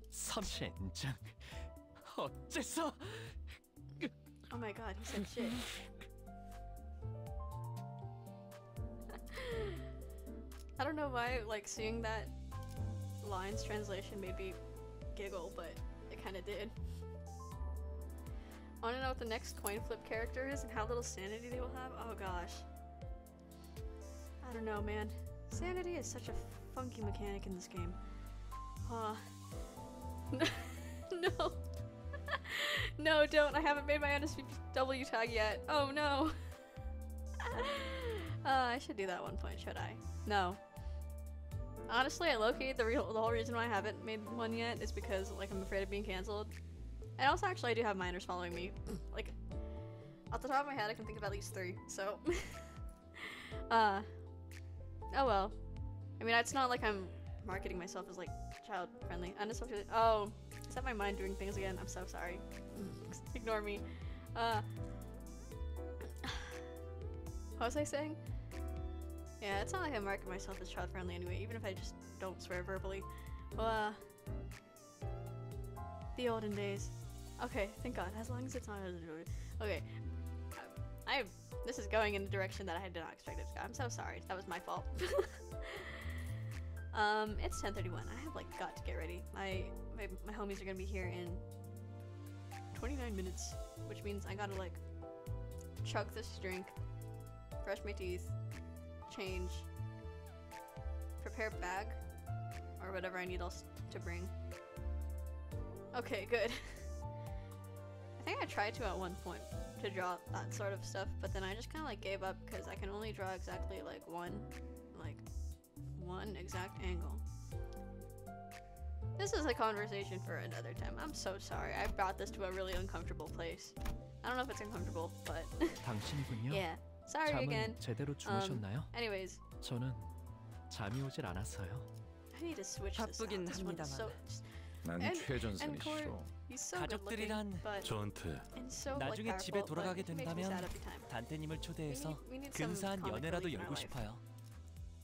선생장. 어째서? Oh my god, he said shit. I don't know why like seeing that line's translation made me giggle, but it kind of did. I want to know what the next coin flip character is and how little sanity they will have. Oh gosh. I don't know, man. Sanity is such a funky mechanic in this game. No. No, don't. I haven't made my NSW tag yet. Oh no. I should do that at one point, should I? No. Honestly, I located the whole reason why I haven't made one yet is because like I'm afraid of being cancelled. And also, actually, I do have minors following me. Like, off the top of my head, I can think of at least 3. So, oh well. I mean, it's not like I'm marketing myself as like child friendly. And it's oh, is that my mind doing things again? I'm so sorry. Ignore me. What was I saying? Yeah, it's not like I market myself as child friendly anyway, even if I just don't swear verbally. Well, the olden days. Okay, thank God. As long as it's not. Okay, this is going in a direction that I did not expect it to go. I'm so sorry. That was my fault. It's 10:31. I have like got to get ready. My homies are gonna be here in 29 minutes, which means I gotta like chug this drink, brush my teeth, change, prepare bag, or whatever I need else to bring. Okay, good. I think I tried to at one point to draw that sort of stuff, but then I just kind of like gave up because I can only draw exactly like one exact angle. This is a conversation for another time. I'm so sorry. I brought this to a really uncomfortable place. I don't know if it's uncomfortable, but 당신이군요. yeah. Sorry again. 잠은 제대로 주무셨나요? Anyways, 저는 잠이 오질 않았어요. I need to switch this out. 바쁘긴 This one's 합니다만. so 난 And 최전선이시오. he's so good looking, 가족들이란 but 전투. and so like 나중에 집에 powerful, 돌아가게 but he makes me sad 된다면 every time. 단테님을 초대해서 We need some 근사한 comic 연애라도 relief in 열고 our life. 싶어요.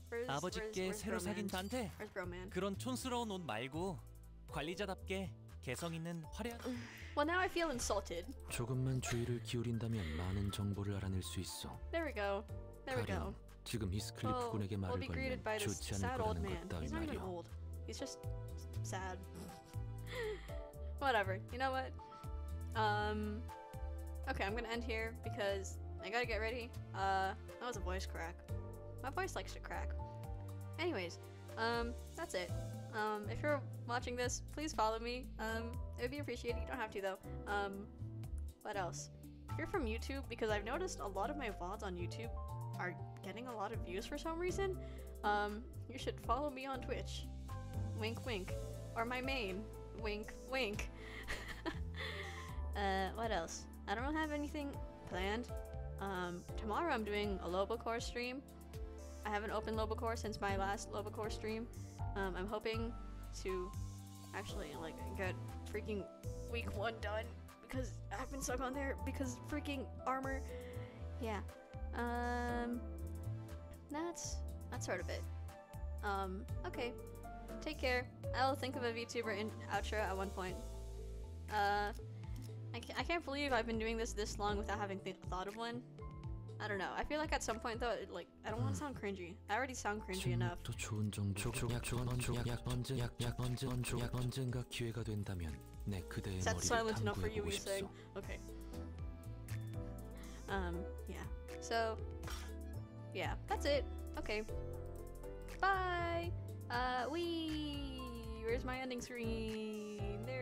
Where's 아버지께 새로 사귄 bromance? 단테. Where's bromance? 그런 촌스러운 옷 말고 관리자답게 개성 있는 화려한 Well, now I feel insulted. 조금만 주의를 기울인다면 많은 정보를 알아낼 수 있어. There we go. There we go. 가령 지금 히스클리프 Well, 군에게 we'll 말을 be greeted by 걸면 this 좋지 않을 sad old 거라는 man. 것 따위 He's not even 말이야. old. He's just sad. Whatever. You know what? Okay, I'm gonna end here because I gotta get ready. That was a voice crack. My voice likes to crack. Anyways, that's it. If you're watching this, please follow me. It would be appreciated. You don't have to though. What else? If you're from YouTube, because I've noticed a lot of my VODs on YouTube are getting a lot of views for some reason, you should follow me on Twitch. Wink wink. Or my main. Wink wink. What else? I don't have anything planned. Tomorrow I'm doing a Lobocore stream. I haven't opened Lobocore since my last Lobocore stream. I'm hoping to actually like get freaking week 1 done because I've been stuck on there because freaking armor. Yeah. That's sort of it. Okay. Take care. I'll think of a VTuber in outro at one point. I can't believe I've been doing this long without having thought of one. I don't know. I feel like at some point though, like I don't want to sound cringy. I already sound cringy enough. 또 좋은 정보 언젠가 기회가 된다면 내 그대의 That's 머리를 silent enough for you, 탐구해보고 he's saying. 싶소. Okay. Yeah. So, yeah, that's it. Okay. Bye. Where's my ending screen? There